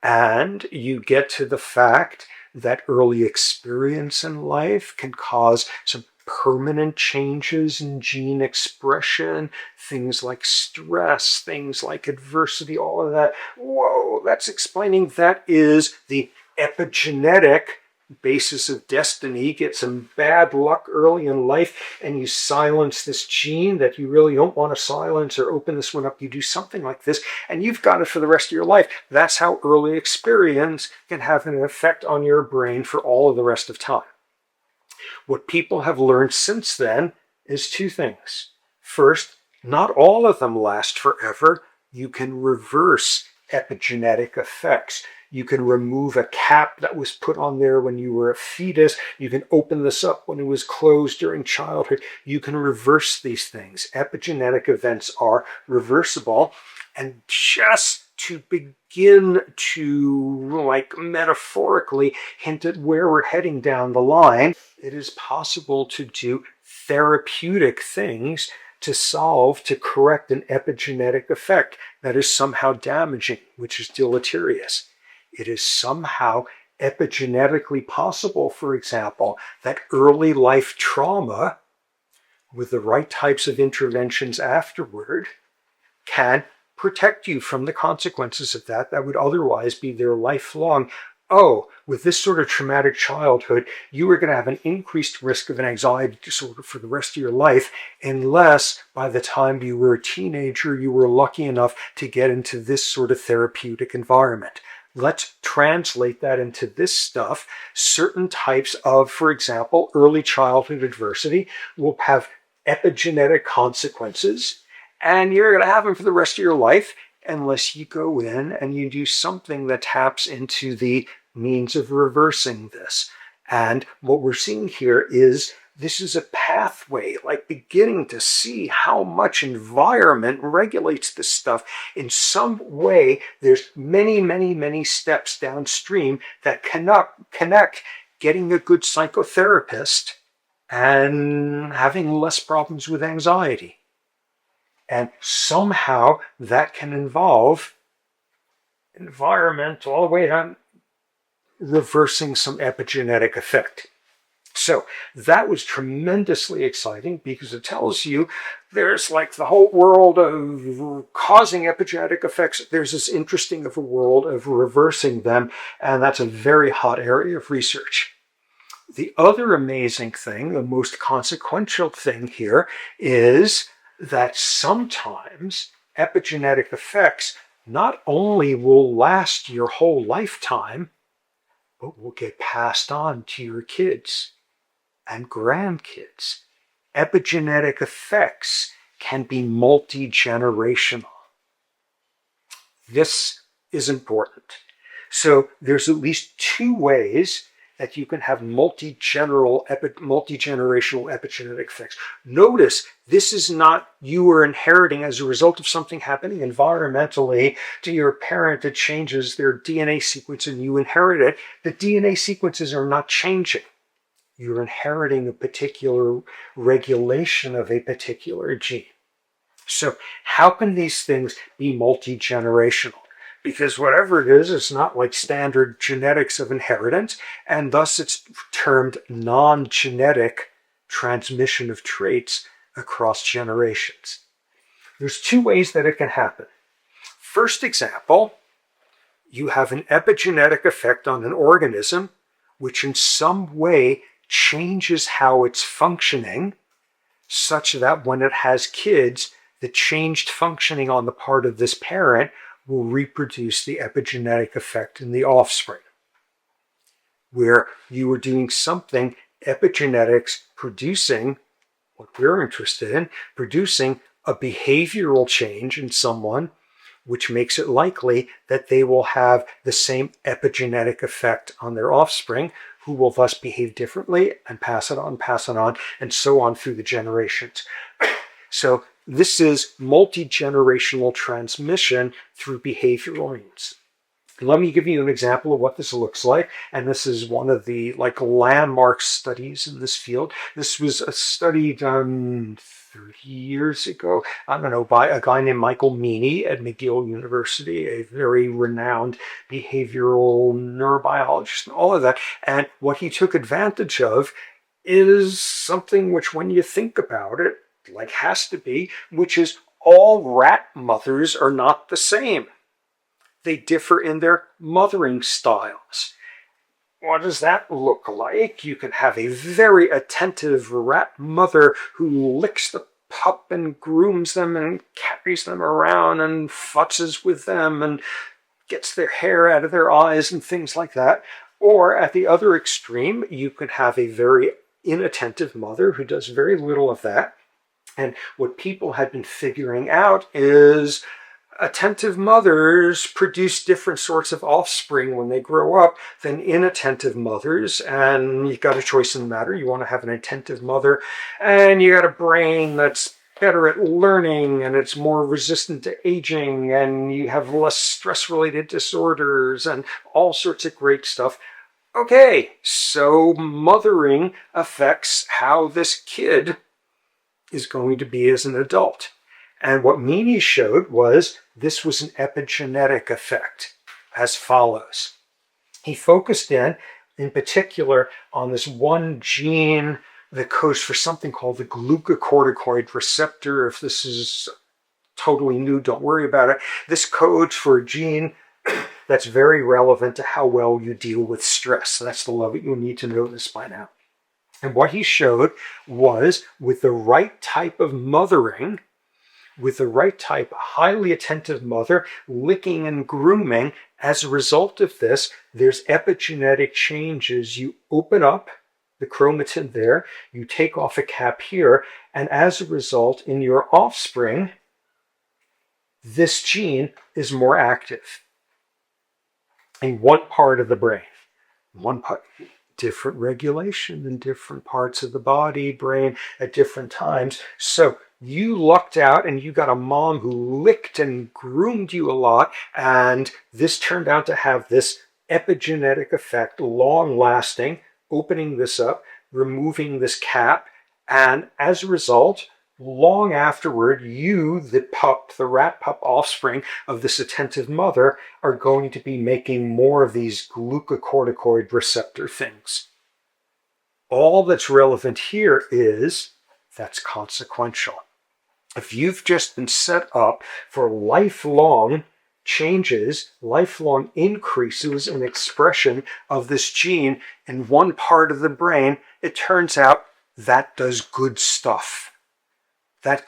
And you get to the fact that early experience in life can cause some permanent changes in gene expression, things like stress, things like adversity, all of that. Whoa, that's explaining that is the epigenetic basis of destiny. You get some bad luck early in life and you silence this gene that you really don't want to silence, or open this one up. You do something like this and you've got it for the rest of your life. That's how early experience can have an effect on your brain for all of the rest of time. What people have learned since then is two things. First, not all of them last forever. You can reverse epigenetic effects. You can remove a cap that was put on there when you were a fetus. You can open this up when it was closed during childhood. You can reverse these things. Epigenetic events are reversible. And just to begin to, like, metaphorically hint at where we're heading down the line, it is possible to do therapeutic things to correct an epigenetic effect that is somehow damaging, which is deleterious. It is somehow epigenetically possible, for example, that early life trauma, with the right types of interventions afterward, can protect you from the consequences of that would otherwise be there lifelong. Oh, with this sort of traumatic childhood, you are going to have an increased risk of an anxiety disorder for the rest of your life, unless by the time you were a teenager, you were lucky enough to get into this sort of therapeutic environment. Let's translate that into this stuff. Certain types of, for example, early childhood adversity will have epigenetic consequences. and you're going to have them for the rest of your life unless you go in and you do something that taps into the means of reversing this. And what we're seeing here is this is a pathway, like beginning to see how much environment regulates this stuff. In some way, there's many steps downstream that connect getting a good psychotherapist and having less problems with anxiety. And somehow that can involve environment all the way down, reversing some epigenetic effect. So that was tremendously exciting because it tells you there's like the whole world of causing epigenetic effects. There's this interesting of a world of reversing them, and that's a very hot area of research. The other amazing thing, the most consequential thing here, is that sometimes epigenetic effects not only will last your whole lifetime, but will get passed on to your kids and grandkids. Epigenetic effects can be multi-generational. This is important. So there's at least two ways that you can have multi-generational epigenetic effects. Notice this is not you are inheriting as a result of something happening environmentally to your parent. It changes their DNA sequence and you inherit it. The DNA sequences are not changing. You're inheriting a particular regulation of a particular gene. So how can these things be multi-generational? Because whatever it is, it's not like standard genetics of inheritance, and thus it's termed non-genetic transmission of traits across generations. There's two ways that it can happen. First example, you have an epigenetic effect on an organism which in some way changes how it's functioning, such that when it has kids, the changed functioning on the part of this parent will reproduce the epigenetic effect in the offspring. Where you are doing something, epigenetics producing, what we're interested in, producing a behavioral change in someone, which makes it likely that they will have the same epigenetic effect on their offspring, who will thus behave differently and pass it on, and so on through the generations. So this is multi-generational transmission through behavioral means. Let me give you an example of what this looks like. And this is one of the landmark studies in this field. This was a study done 30 years ago, I don't know, by a guy named Michael Meany at McGill University, a very renowned behavioral neurobiologist and all of that. And what he took advantage of is something which, when you think about it, has to be, which is all rat mothers are not the same. They differ in their mothering styles. What does that look like? You can have a very attentive rat mother who licks the pup and grooms them and carries them around and futzes with them and gets their hair out of their eyes and things like that. Or at the other extreme, you can have a very inattentive mother who does very little of that. And what people had been figuring out is attentive mothers produce different sorts of offspring when they grow up than inattentive mothers. And you've got a choice in the matter. You want to have an attentive mother, and you got a brain that's better at learning, and it's more resistant to aging, and you have less stress-related disorders and all sorts of great stuff. Okay, so mothering affects how this kid is going to be as an adult. And what Meany showed was this was an epigenetic effect as follows. He focused in particular, on this one gene that codes for something called the glucocorticoid receptor. If this is totally new, don't worry about it. This codes for a gene that's very relevant to how well you deal with stress. So that's the level you need to know this by now. And what he showed was with the right type of mothering, with the right type, highly attentive mother, licking and grooming, as a result of this, there's epigenetic changes. You open up the chromatin there, you take off a cap here, and as a result, in your offspring, this gene is more active in one part of the brain. One part, different regulation in different parts of the body, brain at different times. So you lucked out and you got a mom who licked and groomed you a lot, and this turned out to have this epigenetic effect, long lasting, opening this up, removing this cap, and as a result, long afterward, you, the pup, the rat pup offspring of this attentive mother, are going to be making more of these glucocorticoid receptor things. All that's relevant here is that's consequential. If you've just been set up for lifelong changes, lifelong increases in expression of this gene in one part of the brain, it turns out that does good stuff. That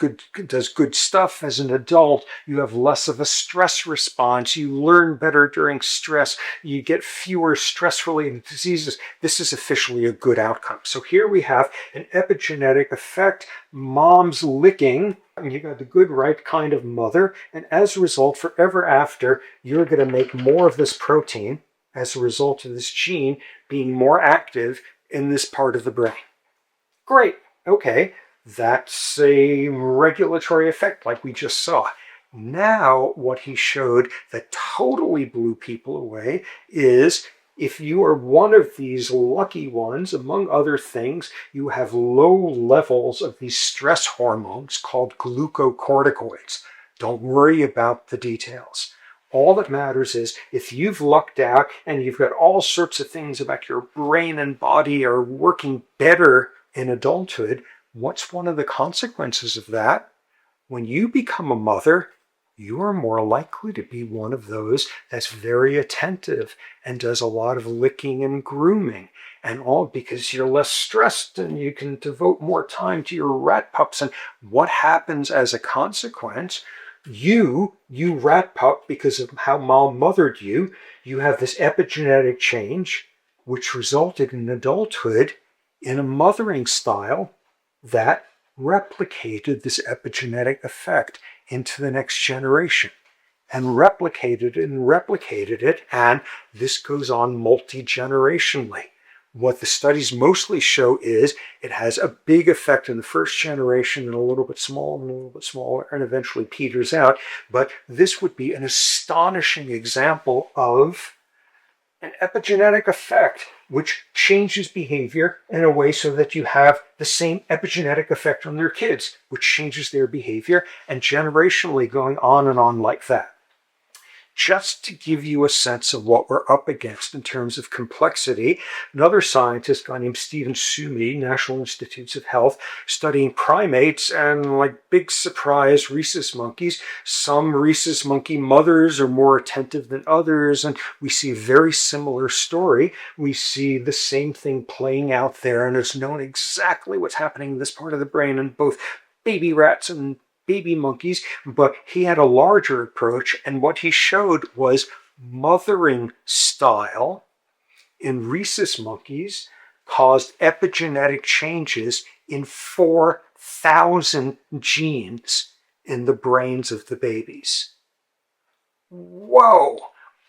does good stuff as an adult. You have less of a stress response. You learn better during stress. You get fewer stress-related diseases. This is officially a good outcome. So here we have an epigenetic effect, mom's licking, and you got the good, right kind of mother. And as a result, forever after, you're going to make more of this protein as a result of this gene being more active in this part of the brain. Great. Okay. That's a regulatory effect like we just saw. Now, what he showed that totally blew people away is if you are one of these lucky ones, among other things, you have low levels of these stress hormones called glucocorticoids. Don't worry about the details. All that matters is if you've lucked out and you've got all sorts of things about your brain and body are working better in adulthood, what's one of the consequences of that? When you become a mother, you are more likely to be one of those that's very attentive and does a lot of licking and grooming, and all because you're less stressed and you can devote more time to your rat pups. And what happens as a consequence? You rat pup, because of how mom mothered you, you have this epigenetic change, which resulted in adulthood in a mothering style that replicated this epigenetic effect into the next generation and replicated it, and this goes on multi-generationally. What the studies mostly show is it has a big effect in the first generation and a little bit smaller and a little bit smaller and eventually peters out. But this would be an astonishing example of an epigenetic effect which changes behavior in a way so that you have the same epigenetic effect on their kids, which changes their behavior, and generationally going on and on like that. Just to give you a sense of what we're up against in terms of complexity, another scientist, a guy named Stephen Sumi, National Institutes of Health, studying primates, and like big surprise, rhesus monkeys. Some rhesus monkey mothers are more attentive than others, and we see a very similar story. We see the same thing playing out there, and it's known exactly what's happening in this part of the brain in both baby rats and baby monkeys, but he had a larger approach, and what he showed was mothering style in rhesus monkeys caused epigenetic changes in 4,000 genes in the brains of the babies. Whoa!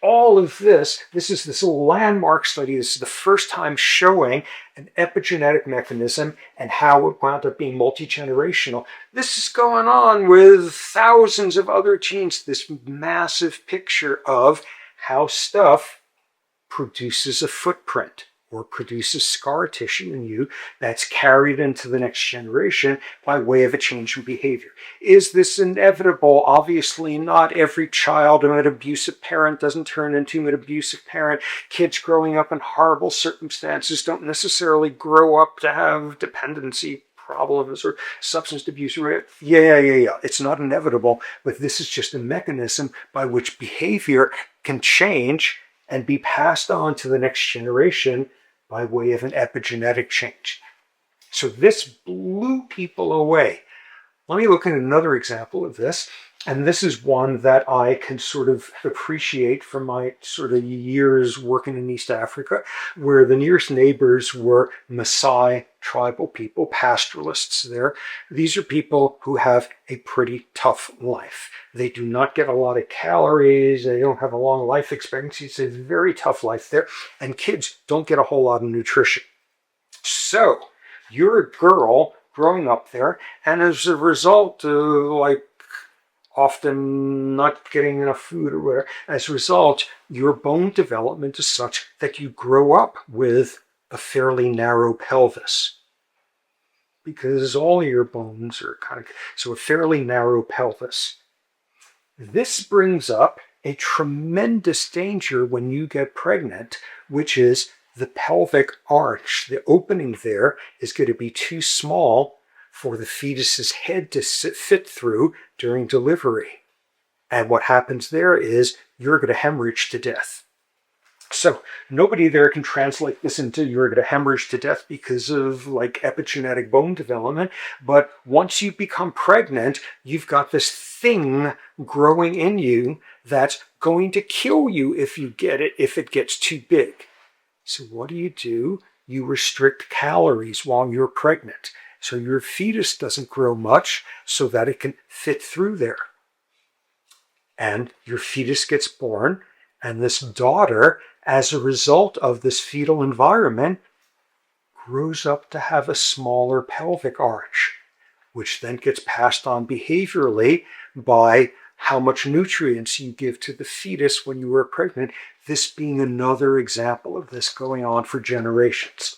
All of this is this landmark study. This is the first time showing an epigenetic mechanism and how it wound up being multi-generational. This is going on with thousands of other genes, this massive picture of how stuff produces a footprint or produces scar tissue in you that's carried into the next generation by way of a change in behavior. Is this inevitable? Obviously not. Every child of an abusive parent doesn't turn into an abusive parent. Kids growing up in horrible circumstances don't necessarily grow up to have dependency problems or substance abuse. Yeah. It's not inevitable, but this is just a mechanism by which behavior can change and be passed on to the next generation by way of an epigenetic change. So this blew people away. Let me look at another example of this. And this is one that I can sort of appreciate from my sort of years working in East Africa, where the nearest neighbors were Maasai tribal people, pastoralists there. These are people who have a pretty tough life. They do not get a lot of calories. They don't have a long life expectancy. It's a very tough life there. And kids don't get a whole lot of nutrition. So you're a girl growing up there, and as a result of often not getting enough food or whatever, as a result, your bone development is such that you grow up with a fairly narrow pelvis. Because all your bones are so a fairly narrow pelvis. This brings up a tremendous danger when you get pregnant, which is the pelvic arch. The opening there is going to be too small for the fetus's head to fit through during delivery. And what happens there is you're going to hemorrhage to death. So nobody there can translate this into you're going to hemorrhage to death because of epigenetic bone development. But once you become pregnant, you've got this thing growing in you that's going to kill you if you get it, if it gets too big. So what do? You restrict calories while you're pregnant. So your fetus doesn't grow much so that it can fit through there. And your fetus gets born, and this daughter, as a result of this fetal environment, grows up to have a smaller pelvic arch, which then gets passed on behaviorally by how much nutrients you give to the fetus when you were pregnant, this being another example of this going on for generations.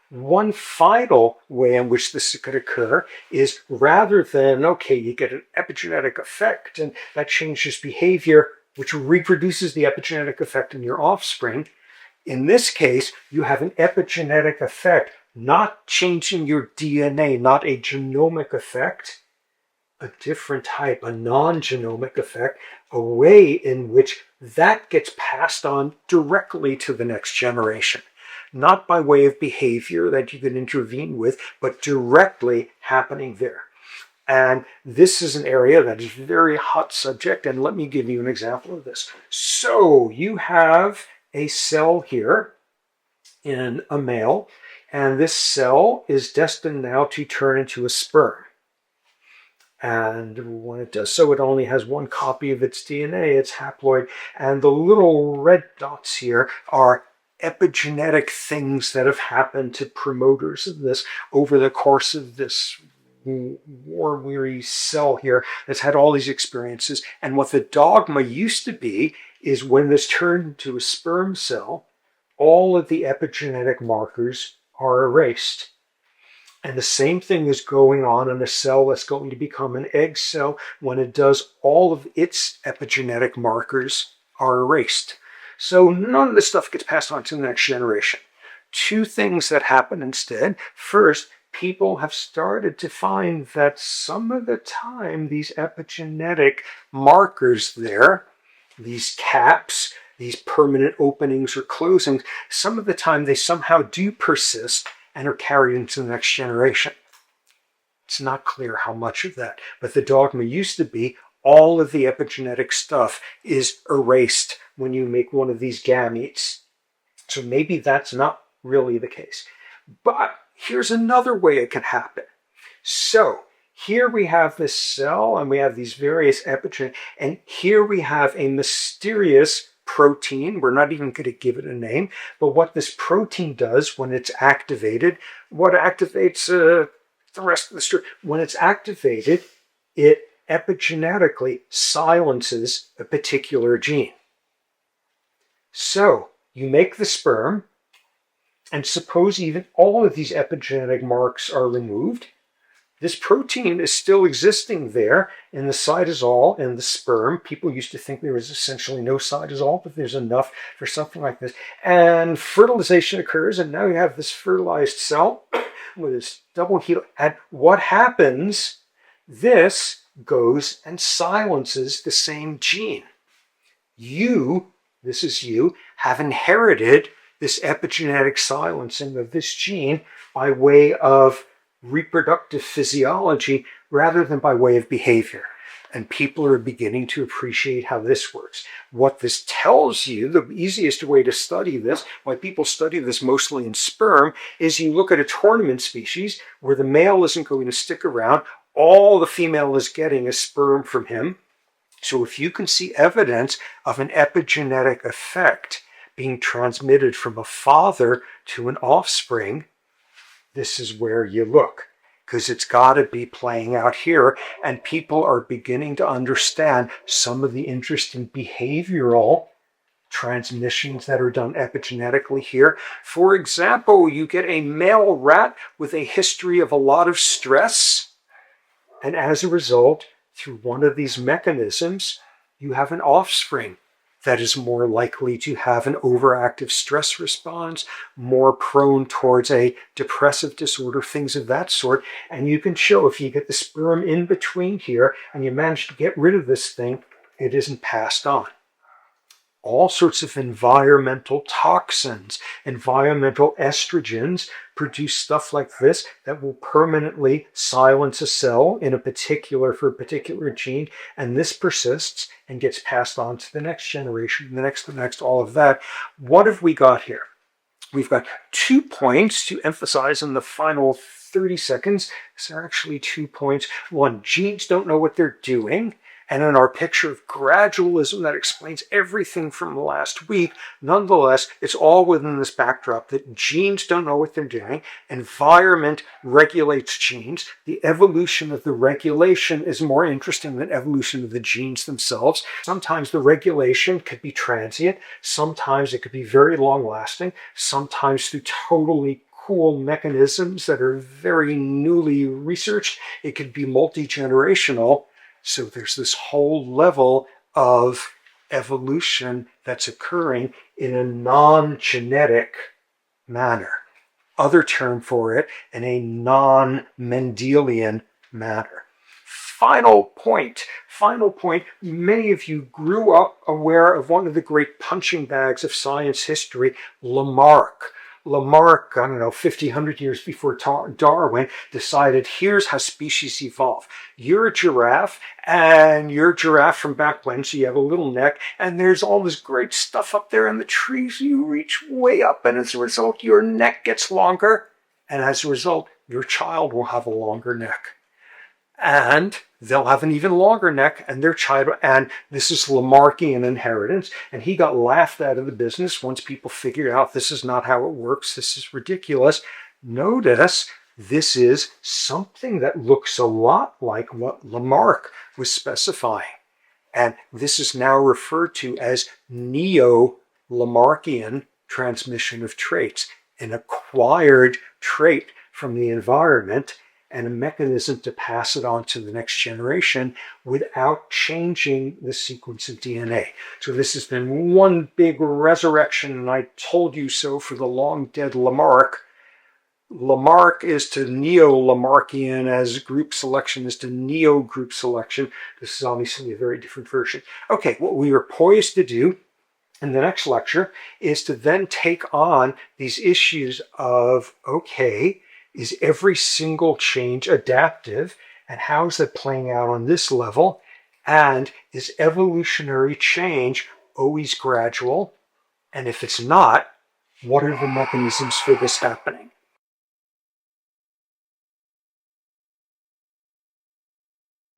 One final way in which this could occur is rather than, okay, you get an epigenetic effect and that changes behavior, which reproduces the epigenetic effect in your offspring. In this case, you have an epigenetic effect, not changing your DNA, not a genomic effect, a different type, a non-genomic effect, a way in which that gets passed on directly to the next generation. Not by way of behavior that you can intervene with, but directly happening there. And this is an area that is a very hot subject, and let me give you an example of this. So you have a cell here in a male, and this cell is destined now to turn into a sperm. And when it does so, it only has one copy of its DNA, its haploid, and the little red dots here are epigenetic things that have happened to promoters of this over the course of this war-weary cell here that's had all these experiences. And what the dogma used to be is when this turned into a sperm cell, all of the epigenetic markers are erased. And the same thing is going on in a cell that's going to become an egg cell. When it does, all of its epigenetic markers are erased. So none of this stuff gets passed on to the next generation. Two things that happen instead. First, people have started to find that some of the time these epigenetic markers there, these caps, these permanent openings or closings, some of the time they somehow do persist and are carried into the next generation. It's not clear how much of that, but the dogma used to be all of the epigenetic stuff is erased when you make one of these gametes. So maybe that's not really the case. But here's another way it can happen. So here we have this cell and we have these various epigenetics, and here we have a mysterious protein. We're not even going to give it a name, but what this protein does when it's activated, what activates the rest of the story, when it's activated, it epigenetically silences a particular gene. So you make the sperm, and suppose even all of these epigenetic marks are removed, this protein is still existing there in the cytosol and the sperm. People used to think there was essentially no cytosol, but there's enough for something like this. And fertilization occurs, and now you have this fertilized cell with this double helix. And what happens? This goes and silences the same gene. This is you, have inherited this epigenetic silencing of this gene by way of reproductive physiology rather than by way of behavior. and people are beginning to appreciate how this works. What this tells you, the easiest way to study this, why people study this mostly in sperm, is you look at a tournament species where the male isn't going to stick around. All the female is getting is sperm from him. So if you can see evidence of an epigenetic effect being transmitted from a father to an offspring, this is where you look, because it's got to be playing out here, and people are beginning to understand some of the interesting behavioral transmissions that are done epigenetically here. For example, you get a male rat with a history of a lot of stress, and as a result, through one of these mechanisms, you have an offspring that is more likely to have an overactive stress response, more prone towards a depressive disorder, things of that sort. And you can show if you get the sperm in between here and you manage to get rid of this thing, it isn't passed on. All sorts of environmental toxins, environmental estrogens produce stuff like this that will permanently silence a cell for a particular gene, and this persists and gets passed on to the next generation, the next, all of that. What have we got here? We've got 2 points to emphasize in the final 30 seconds. There are actually 2 points. One, genes don't know what they're doing. And in our picture of gradualism that explains everything from last week, nonetheless, it's all within this backdrop that genes don't know what they're doing. Environment regulates genes. The evolution of the regulation is more interesting than evolution of the genes themselves. Sometimes the regulation could be transient. Sometimes it could be very long-lasting. Sometimes through totally cool mechanisms that are very newly researched, it could be multi-generational. So there's this whole level of evolution that's occurring in a non-genetic manner. Other term for it, in a non-Mendelian manner. Final point. Many of you grew up aware of one of the great punching bags of science history, Lamarck. Lamarck, 50, 100 years before Darwin, decided here's how species evolve. You're a giraffe, and you're a giraffe from back when, so you have a little neck, and there's all this great stuff up there in the trees. You reach way up, and as a result, your neck gets longer, and as a result, your child will have a longer neck. And they'll have an even longer neck, and their child, and this is Lamarckian inheritance, and he got laughed out of the business once people figured out this is not how it works, this is ridiculous. Notice this is something that looks a lot like what Lamarck was specifying, and this is now referred to as neo-Lamarckian transmission of traits, an acquired trait from the environment, and a mechanism to pass it on to the next generation without changing the sequence of DNA. So this has been one big resurrection, and I told you so for the long-dead Lamarck. Lamarck is to neo-Lamarckian as group selection is to neo-group selection. This is obviously a very different version. Okay, what we are poised to do in the next lecture is to then take on these issues of, okay, is every single change adaptive, and how is that playing out on this level? And is evolutionary change always gradual? And if it's not, what are the mechanisms for this happening?